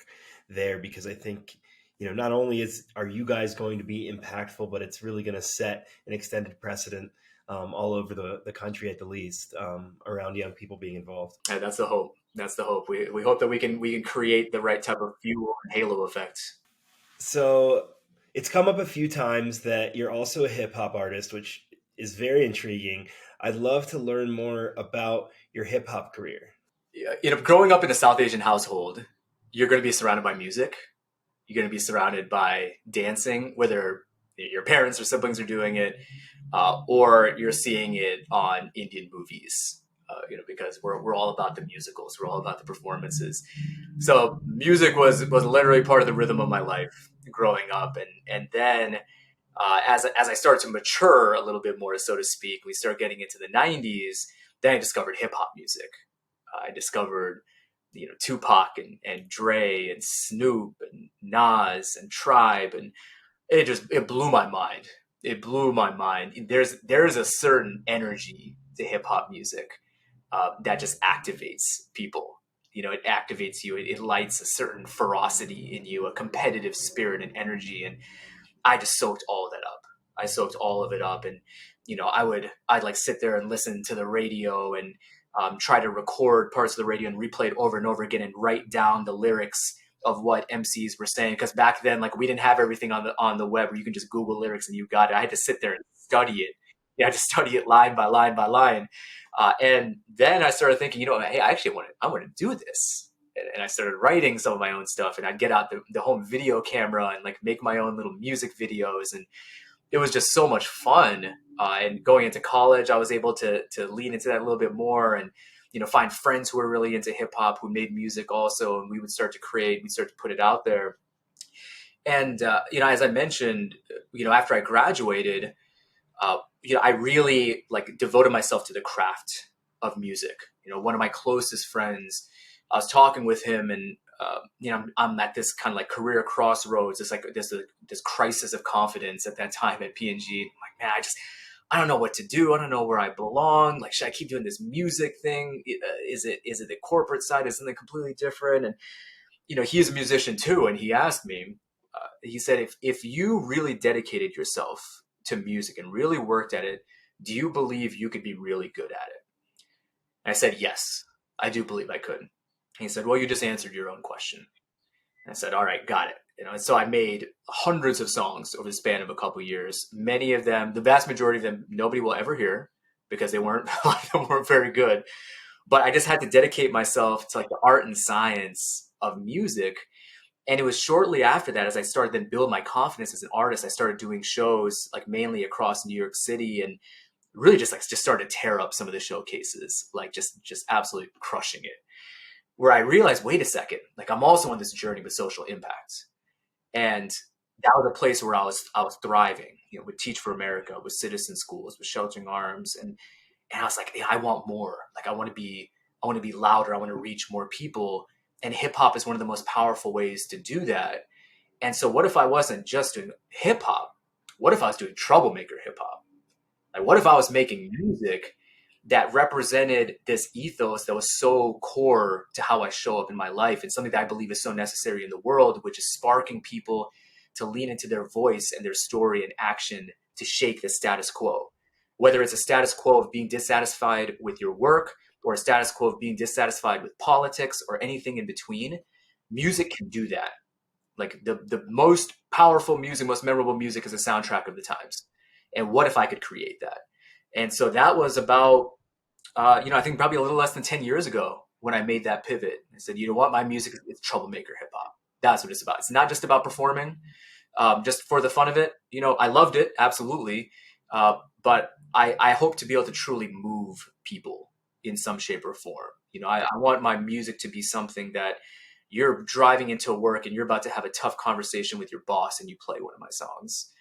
there, because I think not only are you guys going to be impactful, but it's really going to set an extended precedent all over the country at the least, around young people being involved. And that's the hope. That's the hope. We hope that we can create the right type of fuel and halo effect. So it's come up a few times that you're also a hip hop artist, which is very intriguing. I'd love to learn more about your hip hop career. Growing up in a South Asian household, you're going to be surrounded by music. You're going to be surrounded by dancing, whether your parents or siblings are doing it, or you're seeing it on Indian movies. Because we're all about the musicals, we're all about the performances. So music was literally part of the rhythm of my life growing up, and then as I started to mature a little bit more, so to speak, we start getting into the 90s. Then I discovered hip hop music. I discovered Tupac and Dre and Snoop and Nas and Tribe, and it blew my mind. It blew my mind. There's a certain energy to hip hop music that just activates people. It activates you. It lights a certain ferocity in you, a competitive spirit and energy. And I just soaked all of that up. I soaked all of it up. And, I'd like sit there and listen to the radio and try to record parts of the radio and replay it over and over again and write down the lyrics of what MCs were saying. Because back then, like, we didn't have everything on the web where you can just Google lyrics and you got it. I had to sit there and study it. I had to study it line by line by line. And then I started thinking, hey, I want to do this. And I started writing some of my own stuff, and I'd get out the home video camera and like make my own little music videos. And it was just so much fun. And going into college, I was able to lean into that a little bit more and, find friends who were really into hip hop who made music also. And we would start to put it out there. And, as I mentioned, after I graduated, I really devoted myself to the craft of music. One of my closest friends, I was talking with him, and I'm at this kind of career crossroads. It's this crisis of confidence at that time at P&G. I'm like, man, I don't know what to do. I don't know where I belong. Should I keep doing this music thing? Is it the corporate side? Is something completely different? And he's a musician too, and he asked me. He said, if you really dedicated yourself to music and really worked at it, do you believe you could be really good at it? And I said, yes, I do believe I could. And he said, well, you just answered your own question. And I said, all right, got it. So I made hundreds of songs over the span of a couple of years. Many of them, the vast majority of them, nobody will ever hear because they weren't very good. But I just had to dedicate myself to like the art and science of music. And it was shortly after that, as I started then build my confidence as an artist, I started doing shows like mainly across New York City, and really just started to tear up some of the showcases, like just absolutely crushing it. Where I realized, wait a second, like I'm also on this journey with social impact. And that was a place where I was thriving, with Teach for America, with Citizen Schools, with Sheltering Arms, and I was like, yeah, I want more. Like I want to be louder. I want to reach more people. And hip hop is one of the most powerful ways to do that. And so what if I wasn't just doing hip hop? What if I was doing Troublemaker hip hop? Like what if I was making music that represented this ethos that was so core to how I show up in my life, and something that I believe is so necessary in the world, which is sparking people to lean into their voice and their story and action to shake the status quo. Whether it's a status quo of being dissatisfied with your work or a status quo of being dissatisfied with politics or anything in between, music can do that. Like the most powerful music, most memorable music is a soundtrack of the times. And what if I could create that? And so that was about, I think probably a little less than 10 years ago when I made that pivot. I said, you know what, my music is Troublemaker hip hop. That's what it's about. It's not just about performing, just for the fun of it. I loved it, absolutely. But I hope to be able to truly move people in some shape or form. I want my music to be something that you're driving into work and you're about to have a tough conversation with your boss and you play one of my songs,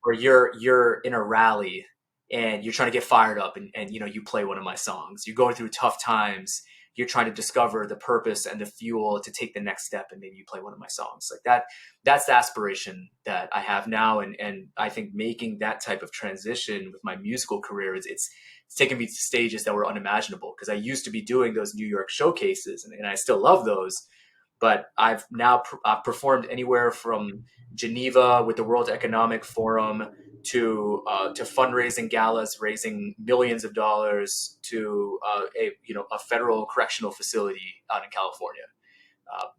or you're in a rally and you're trying to get fired up and you play one of my songs. You're going through tough times. You're trying to discover the purpose and the fuel to take the next step, and maybe you play one of my songs like that. That's the aspiration that I have now. And I think making that type of transition with my musical career it's taken me to stages that were unimaginable, because I used to be doing those New York showcases and I still love those. But I've now performed anywhere from Geneva with the World Economic Forum to fundraising galas raising millions of dollars to a federal correctional facility out in California.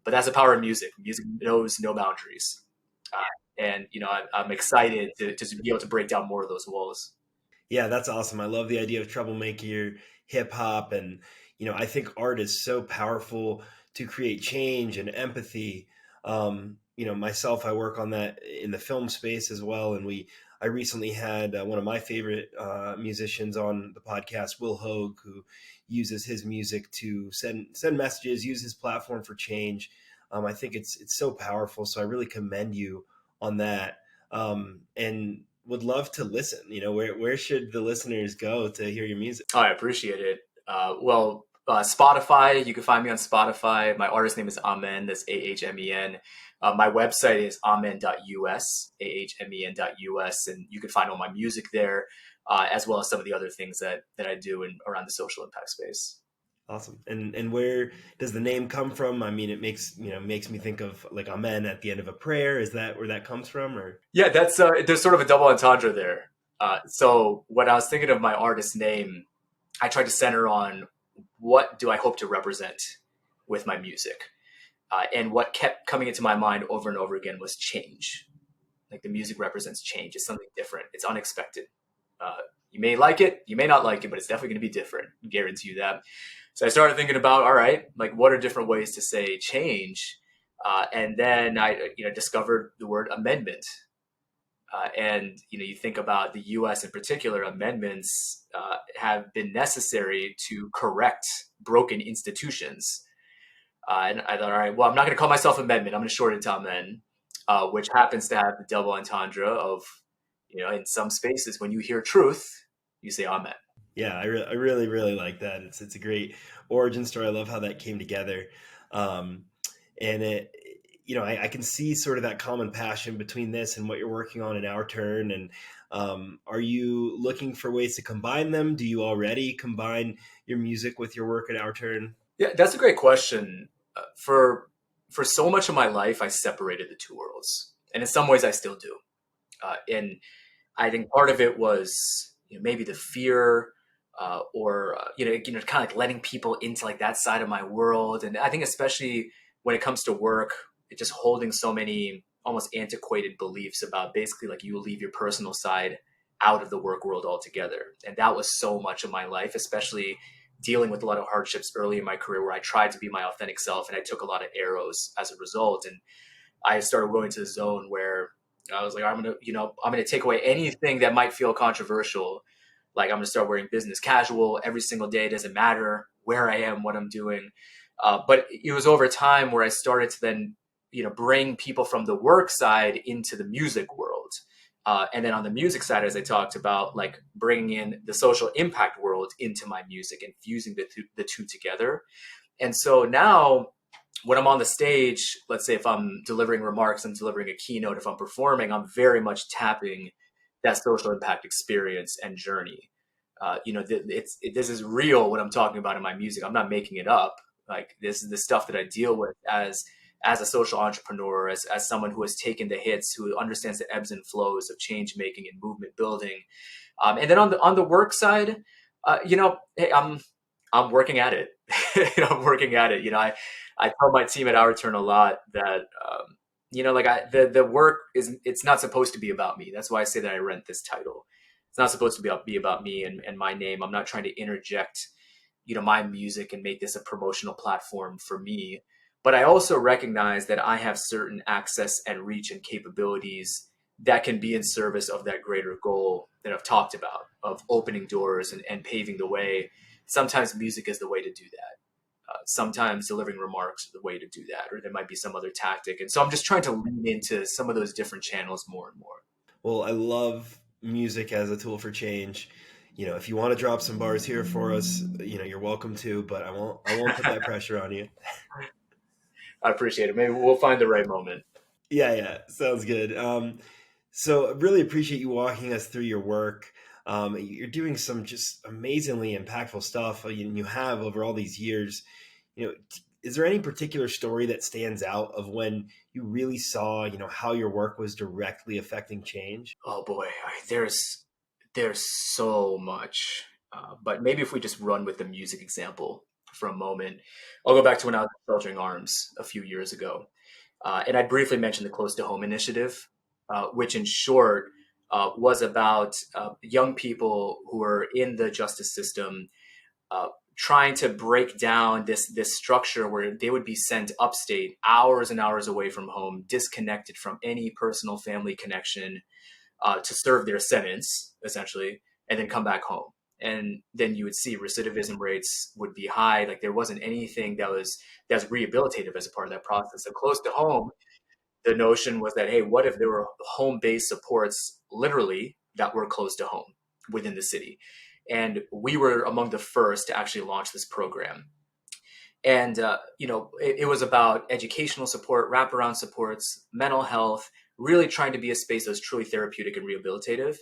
But that's the power of music. Music knows no boundaries, and I'm excited to be able to break down more of those walls. Yeah, that's awesome. I love the idea of Troublemaker hip hop, and I think art is so powerful to create change and empathy. Myself, I work on that in the film space as well, and I recently had one of my favorite musicians on the podcast, Will Hogue, who uses his music to send messages, use his platform for change. I think it's so powerful. So I really commend you on that, and would love to listen. Where should the listeners go to hear your music? Oh, I appreciate it. Spotify, you can find me on Spotify. My artist name is Ahmen, that's Ahmen. My website is ahmen.us, ahmen.us, and you can find all my music there, as well as some of the other things that I do around the social impact space. Awesome. And where does the name come from? I mean, it makes me think of like Amen at the end of a prayer. Is that where that comes from? Or yeah, that's there's sort of a double entendre there. So when I was thinking of my artist name, I tried to center on what do I hope to represent with my music. And what kept coming into my mind over and over again was change. Like the music represents change. It's something different. It's unexpected. You may like it, you may not like it, but it's definitely going to be different. I guarantee you that. So I started thinking about, all right, like what are different ways to say change? And then I discovered the word amendment. And you think about the U.S. in particular, amendments have been necessary to correct broken institutions. And I thought, all right, well, I'm not going to call myself amendment. I'm going to shorten it to Amen, which happens to have the double entendre of, in some spaces, when you hear truth, you say Amen. Yeah, I really, really like that. It's a great origin story. I love how that came together. And it, I can see sort of that common passion between this and what you're working on in OurTurn. And are you looking for ways to combine them? Do you already combine your music with your work at OurTurn? Yeah, that's a great question. For so much of my life, I separated the two worlds. And in some ways, I still do. And I think part of it was maybe the fear or kind of like letting people into like that side of my world. And I think especially when it comes to work, just holding so many almost antiquated beliefs about basically like you leave your personal side out of the work world altogether. And that was so much of my life, especially dealing with a lot of hardships early in my career where I tried to be my authentic self and I took a lot of arrows as a result. And I started going to the zone where I was like, I'm going to take away anything that might feel controversial. Like I'm going to start wearing business casual every single day. It doesn't matter where I am, what I'm doing. But it was over time where I started to then, bring people from the work side into the music world. And then on the music side, as I talked about, like bringing in the social impact world into my music and fusing the two together. And so now when I'm on the stage, let's say if I'm delivering remarks, I'm delivering a keynote, if I'm performing, I'm very much tapping that social impact experience and journey. This is real what I'm talking about in my music. I'm not making it up. Like this is the stuff that I deal with as a social entrepreneur, as someone who has taken the hits, who understands the ebbs and flows of change making and movement building. And then on the work side, hey, I'm working at it. I'm working at it. I tell my team at OurTurn a lot that, the work it's not supposed to be about me. That's why I say that I rent this title. It's not supposed to be about me and my name. I'm not trying to interject, my music and make this a promotional platform for me. But I also recognize that I have certain access and reach and capabilities that can be in service of that greater goal that I've talked about, of opening doors and paving the way. Sometimes music is the way to do that. Sometimes delivering remarks are the way to do that, or there might be some other tactic. And so I'm just trying to lean into some of those different channels more and more. Well, I love music as a tool for change. If you want to drop some bars here for us, you're welcome to, but I won't put that pressure on you. I appreciate it. Maybe we'll find the right moment. Yeah. Sounds good. So I really appreciate you walking us through your work. You're doing some just amazingly impactful stuff you have over all these years. Is there any particular story that stands out of when you really saw, how your work was directly affecting change? Oh boy, there's so much. But maybe if we just run with the music example for a moment, I'll go back to when I was at Sheltering Arms a few years ago. And I briefly mentioned the Close to Home initiative, which in short was about young people who are in the justice system trying to break down this structure where they would be sent upstate, hours and hours away from home, disconnected from any personal family connection, to serve their sentence, essentially, and then come back home. And then you would see recidivism rates would be high. Like there wasn't anything that's rehabilitative as a part of that process. So close to home, the notion was that, hey, what if there were home-based supports literally that were close to home within the city? And we were among the first to actually launch this program. And, it was about educational support, wraparound supports, mental health, really trying to be a space that was truly therapeutic and rehabilitative.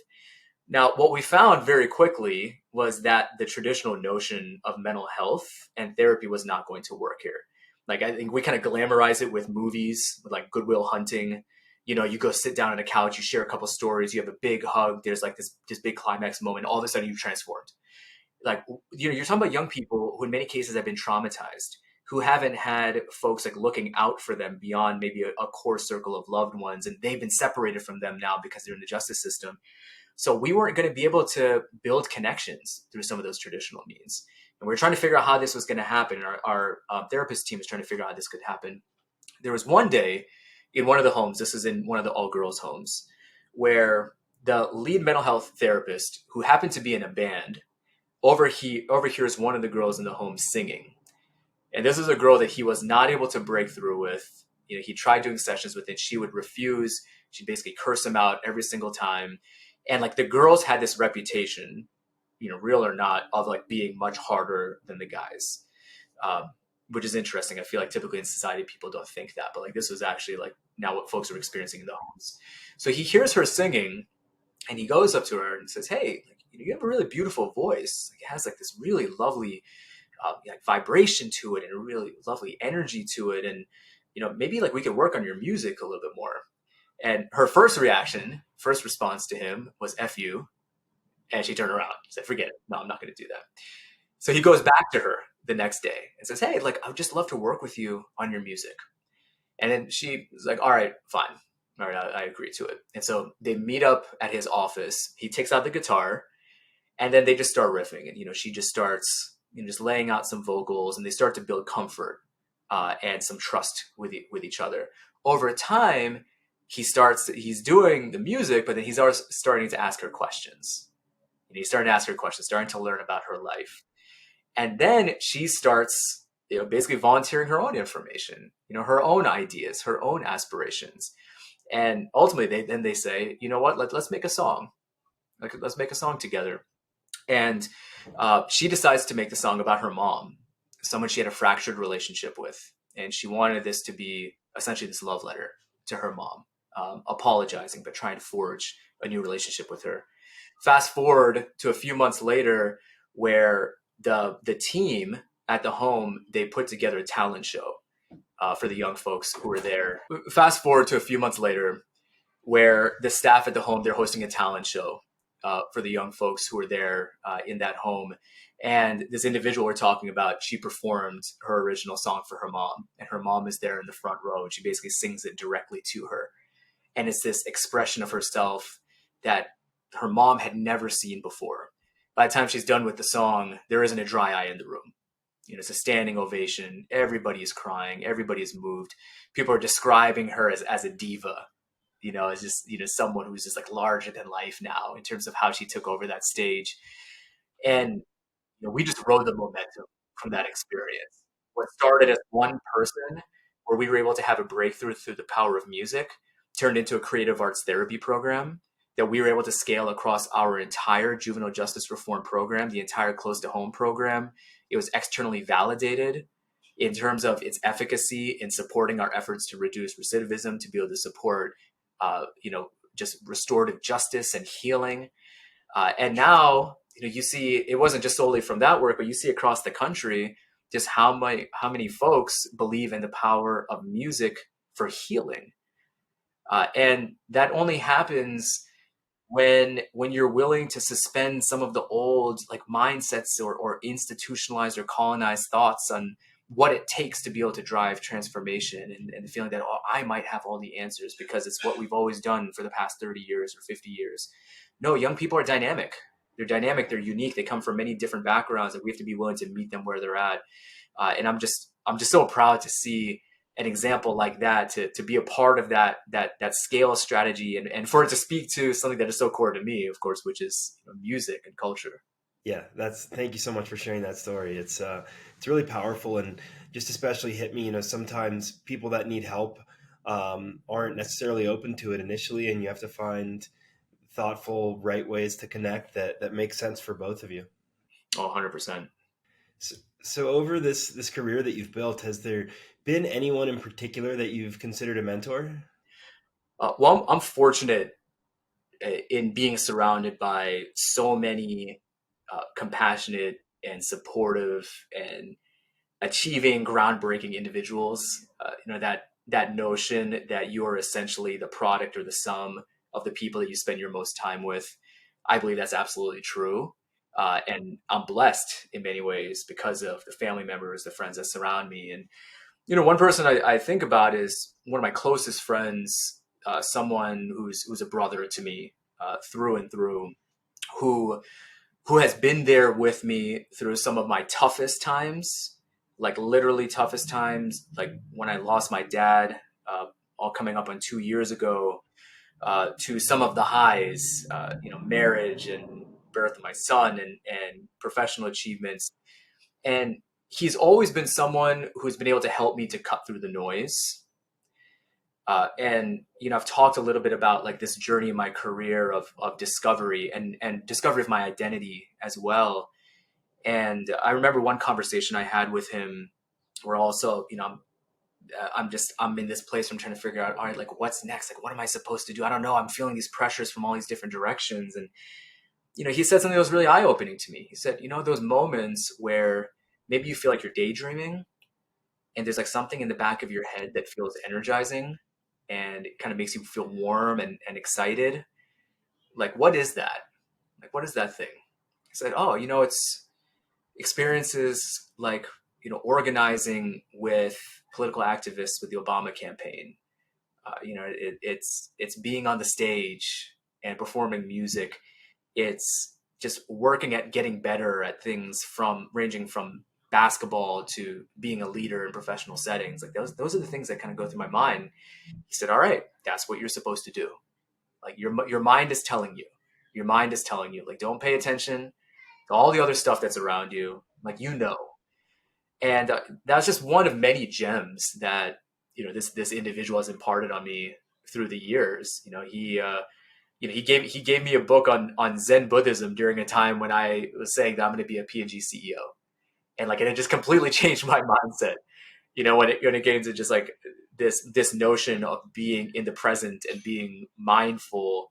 Now, what we found very quickly was that the traditional notion of mental health and therapy was not going to work here. Like, I think we kind of glamorize it with movies, with like Good Will Hunting. You go sit down on a couch, you share a couple stories, you have a big hug. There's like this big climax moment. All of a sudden you've transformed. Like, you're talking about young people who in many cases have been traumatized, who haven't had folks like looking out for them beyond maybe a core circle of loved ones. And they've been separated from them now because they're in the justice system. So we weren't going to be able to build connections through some of those traditional means. And we were trying to figure out how this was going to happen. Our therapist team was trying to figure out how this could happen. There was one day in one of the homes, this is in one of the all-girls homes, where the lead mental health therapist, who happened to be in a band, overhears one of the girls in the home singing. And this is a girl that he was not able to break through with. He tried doing sessions with it. She would refuse. She'd basically curse him out every single time. And like the girls had this reputation, real or not, of like being much harder than the guys, which is interesting. I feel like typically in society, people don't think that, but like this was actually like now what folks are experiencing in the homes. So he hears her singing and he goes up to her and says, hey, like, you have a really beautiful voice. Like, it has like this really lovely like vibration to it and a really lovely energy to it. And, maybe like we could work on your music a little bit more. And her first response to him was F you. And she turned around and said, forget it. No, I'm not going to do that. So he goes back to her the next day and says, hey, like, I would just love to work with you on your music. And then she was like, all right, fine. All right, I agree to it. And so they meet up at his office. He takes out the guitar, and then they just start riffing. And, she just starts, just laying out some vocals, and they start to build comfort and some trust with each other. Over time, he's doing the music, but then he's always starting to ask her questions. And he's starting to ask her questions, starting to learn about her life. And then she starts, basically volunteering her own information, her own ideas, her own aspirations. And ultimately, they say, you know what, let's make a song. Let's make a song together. And she decides to make the song about her mom, someone she had a fractured relationship with. And she wanted this to be essentially this love letter to her mom, apologizing, but trying to forge a new relationship with her. Fast forward to a few months later, where the team at the home, they put together a talent show for the young folks who were there. Fast forward to a few months later, where the staff at the home, they're hosting a talent show for the young folks who were there in that home. And this individual we're talking about, she performed her original song for her mom, and her mom is there in the front row, and she basically sings it directly to her. And it's this expression of herself that her mom had never seen before. By the time she's done with the song, there isn't a dry eye in the room. It's a standing ovation. Everybody is crying. Everybody is moved. People are describing her as a diva, as just, someone who's just like larger than life now in terms of how she took over that stage. And, we just rode the momentum from that experience. What started as one person, where we were able to have a breakthrough through the power of music, turned into a creative arts therapy program that we were able to scale across our entire juvenile justice reform program, the entire close to home program. It was externally validated in terms of its efficacy in supporting our efforts to reduce recidivism, to be able to support, just restorative justice and healing. And now, you see, it wasn't just solely from that work, but you see across the country just how many folks believe in the power of music for healing. And that only happens when you're willing to suspend some of the old mindsets or institutionalized or colonized thoughts on what it takes to be able to drive transformation, and the feeling that, I might have all the answers because it's what we've always done for the past 30 years or 50 years. No, young people are dynamic. They're dynamic. They're unique. They come from many different backgrounds, and we have to be willing to meet them where they're at. And I'm just so proud to see an example like that, to be a part of that scale strategy, and for it to speak to something that is so core to me, of course, which is music and culture. Yeah, thank you so much for sharing that story. It's really powerful, and just especially hit me. Sometimes people that need help aren't necessarily open to it initially, and you have to find thoughtful, right ways to connect that make sense for both of you. Oh, 100%. So over this career that you've built, has there been anyone in particular that you've considered a mentor? Well, I'm fortunate in being surrounded by so many compassionate and supportive and achieving groundbreaking individuals. That notion that you are essentially the product or the sum of the people that you spend your most time with, I believe that's absolutely true. And I'm blessed in many ways because of the family members, the friends that surround me. And, one person I think about is one of my closest friends, someone who's a brother to me through and through, who has been there with me through some of my toughest times, like literally toughest times, like when I lost my dad, all coming up on 2 years ago, to some of the highs, marriage and birth of my son, and professional achievements. And he's always been someone who's been able to help me to cut through the noise. And I've talked a little bit about this journey in my career of discovery and discovery of my identity as well. And I remember one conversation I had with him where also, I'm in this place where I'm trying to figure out, all right, what's next? What am I supposed to do? I don't know. I'm feeling these pressures from all these different directions. And, he said something that was really eye-opening to me. He said, those moments where maybe you feel like you're daydreaming and there's something in the back of your head that feels energizing and it kind of makes you feel warm and excited. What is that? What is that thing? He said, oh, it's experiences like, organizing with political activists with the Obama campaign. It's being on the stage and performing music. It's just working at getting better at things ranging from basketball to being a leader in professional settings. Like those are the things that kind of go through my mind. He said, all right, that's what you're supposed to do. Like your mind is telling you. Your mind is telling you, like, don't pay attention to all the other stuff that's around you. Like, And that's just one of many gems that, this individual has imparted on me through the years. He gave me a book on Zen Buddhism during a time when I was saying that I'm going to be a P&G CEO. And like, it just completely changed my mindset, when it came to just like this notion of being in the present and being mindful,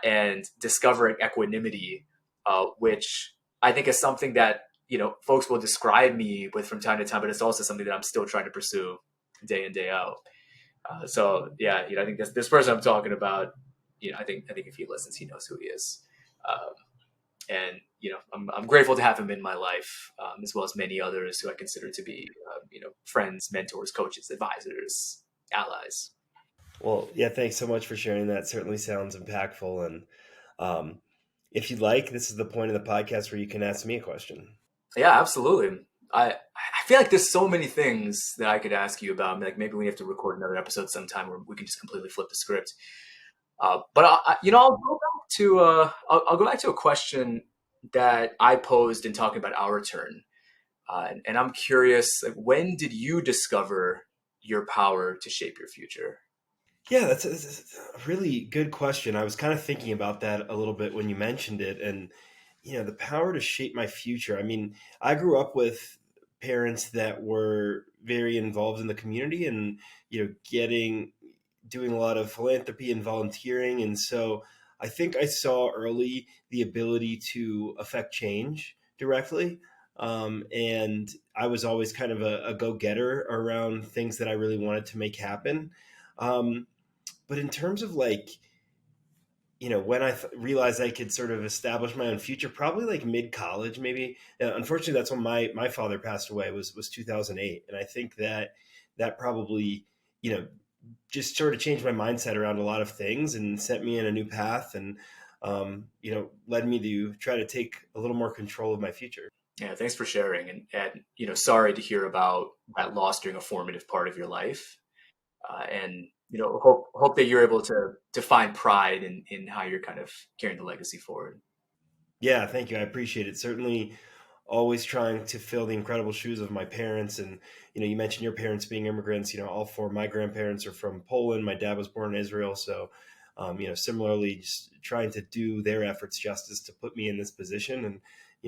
and discovering equanimity, which I think is something that, folks will describe me with from time to time, but it's also something that I'm still trying to pursue day in, day out. So yeah, I think this person I'm talking about, I think if he listens, he knows who he is. And I'm grateful to have him in my life, as well as many others who I consider to be, friends, mentors, coaches, advisors, allies. Well, yeah, thanks so much for sharing that. Certainly sounds impactful. And if you'd like, this is the point of the podcast where you can ask me a question. Yeah, absolutely. I feel like there's so many things that I could ask you about. Like maybe we have to record another episode sometime where we can just completely flip the script. But I'll go back to a question that I posed in talking about OurTurn, and I'm curious, like, when did you discover your power to shape your future? Yeah, that's a really good question. I was kind of thinking about that a little bit when you mentioned it, and the power to shape my future. I mean, I grew up with parents that were very involved in the community, and doing a lot of philanthropy and volunteering. And so I think I saw early the ability to affect change directly. And I was always kind of a go-getter around things that I really wanted to make happen. But in terms of like, when I realized I could sort of establish my own future, probably like mid-college, maybe. Unfortunately, that's when my father passed away, was 2008. And I think that probably, just sort of changed my mindset around a lot of things and set me in a new path, and led me to try to take a little more control of my future. Yeah, thanks for sharing, and sorry to hear about that loss during a formative part of your life, and hope that you're able to find pride in how you're kind of carrying the legacy forward. Yeah, thank you. I appreciate it. Certainly always trying to fill the incredible shoes of my parents. And, you mentioned your parents being immigrants. All four of my grandparents are from Poland. My dad was born in Israel. So, similarly, just trying to do their efforts justice to put me in this position, and,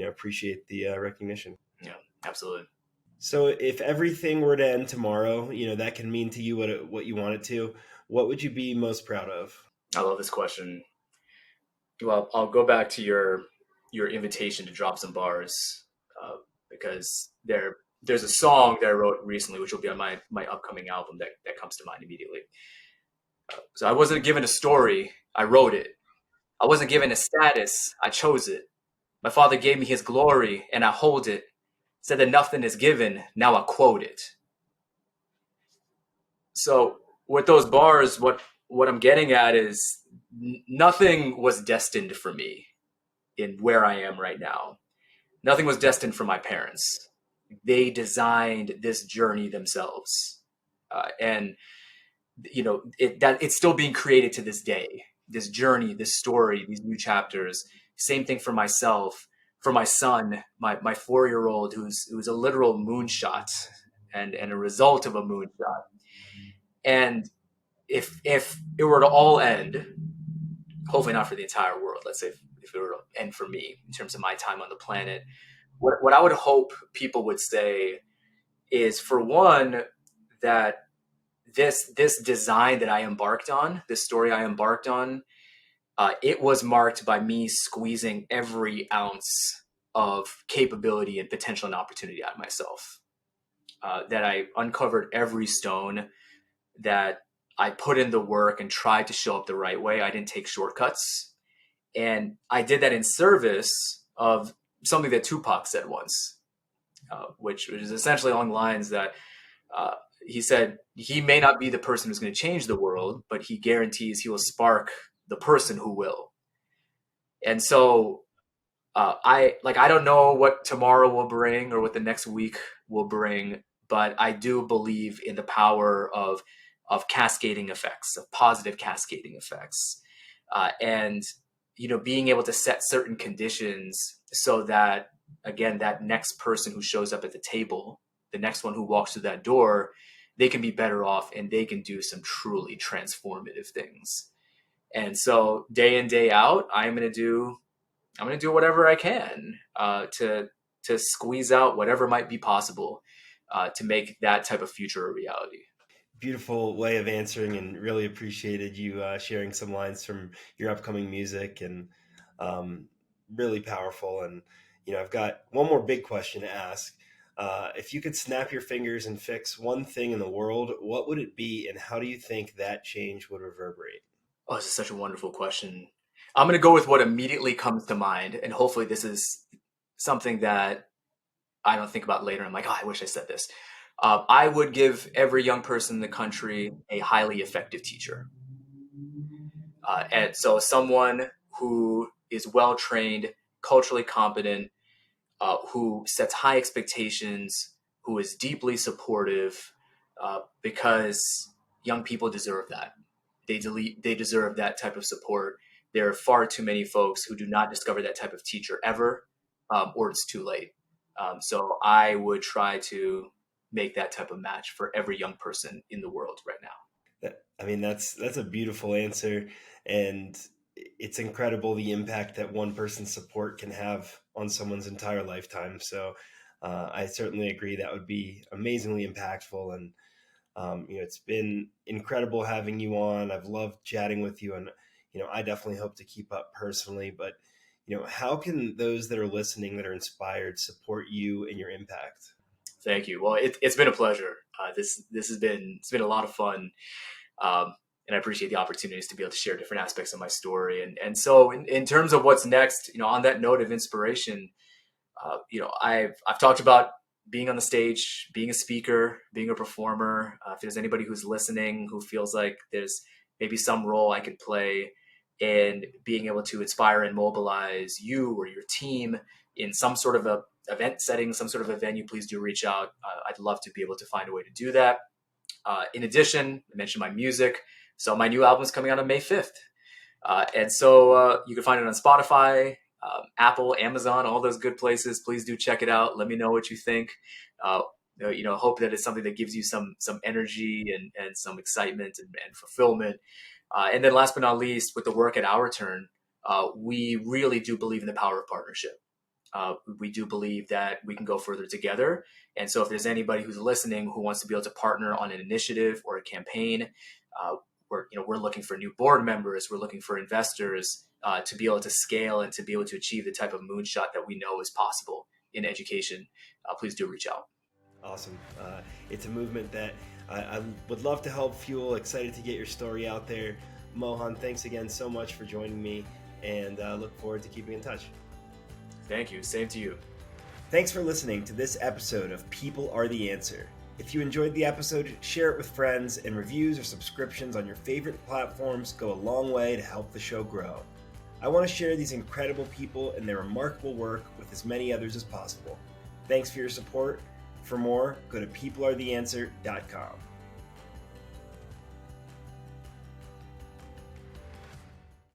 appreciate the recognition. Yeah, absolutely. So if everything were to end tomorrow, that can mean to you what you want it to. What would you be most proud of? I love this question. Well, I'll go back to your invitation to drop some bars, because there's a song that I wrote recently, which will be on my upcoming album, that comes to mind immediately. So I wasn't given a story, I wrote it. I wasn't given a status, I chose it. My father gave me his glory, and I hold it. Said that nothing is given, now I quote it. So with those bars, what I'm getting at is nothing was destined for me in where I am right now. Nothing was destined for my parents. They designed this journey themselves, and it's still being created to this day. This journey, this story, these new chapters. Same thing for myself, for my son, my 4-year-old, who's a literal moonshot and a result of a moonshot. And if it were to all end, hopefully not for the entire world, let's say if it were to end for me in terms of my time on the planet, what I would hope people would say is, for one, that this design that I embarked on, this story I embarked on, it was marked by me squeezing every ounce of capability and potential and opportunity out of myself. That I uncovered every stone, that I put in the work and tried to show up the right way. I didn't take shortcuts. And I did that in service of something that Tupac said once. which is essentially along the lines that he said he may not be the person who's going to change the world, but he guarantees he will spark the person who will. And so I don't know what tomorrow will bring or what the next week will bring, but I do believe in the power of cascading effects, of positive cascading effects, and being able to set certain conditions so that, again, that next person who shows up at the table, the next one who walks through that door, they can be better off and they can do some truly transformative things. And so day in, day out, I'm going to do whatever I can to squeeze out whatever might be possible to make that type of future a reality. Beautiful way of answering, and really appreciated you sharing some lines from your upcoming music, and really powerful. And I've got one more big question to ask. If you could snap your fingers and fix one thing in the world, what would it be, and how do you think that change would reverberate? Oh, this is such a wonderful question. I'm going to go with what immediately comes to mind, and hopefully this is something that I don't think about later. I'm like, oh, I wish I said this. I would give every young person in the country a highly effective teacher. And so someone who is well-trained, culturally competent, who sets high expectations, who is deeply supportive, because young people deserve that. They deserve that type of support. There are far too many folks who do not discover that type of teacher ever, or it's too late. So I would try to make that type of match for every young person in the world right now. That's a beautiful answer, and it's incredible the impact that one person's support can have on someone's entire lifetime. So I certainly agree that would be amazingly impactful. And it's been incredible having you on. I've loved chatting with you, and I definitely hope to keep up personally. But how can those that are listening, that are inspired, support you and your impact? Thank you. Well, it's been a pleasure. It's been a lot of fun, and I appreciate the opportunities to be able to share different aspects of my story. And so, in terms of what's next, on that note of inspiration, I've talked about being on the stage, being a speaker, being a performer. If there's anybody who's listening who feels like there's maybe some role I could play in being able to inspire and mobilize you or your team in some sort of a event setting, some sort of a venue, please do reach out. I'd love to be able to find a way to do that. In addition, I mentioned my music. So my new album is coming out on May 5th. And so you can find it on Spotify, Apple, Amazon, all those good places. Please do check it out. Let me know what you think. Hope that it's something that gives you some energy and some excitement and fulfillment. And then last but not least, with the work at OurTurn, we really do believe in the power of partnership. We do believe that we can go further together. And so if there's anybody who's listening who wants to be able to partner on an initiative or a campaign, we're looking for new board members. We're looking for investors to be able to scale and to be able to achieve the type of moonshot that we know is possible in education. Please do reach out. Awesome. It's a movement that I would love to help fuel. Excited to get your story out there. Mohan, thanks again so much for joining me, and look forward to keeping in touch. Thank you. Same to you. Thanks for listening to this episode of People Are the Answer. If you enjoyed the episode, share it with friends, and reviews or subscriptions on your favorite platforms go a long way to help the show grow. I want to share these incredible people and their remarkable work with as many others as possible. Thanks for your support. For more, go to peoplearetheanswer.com.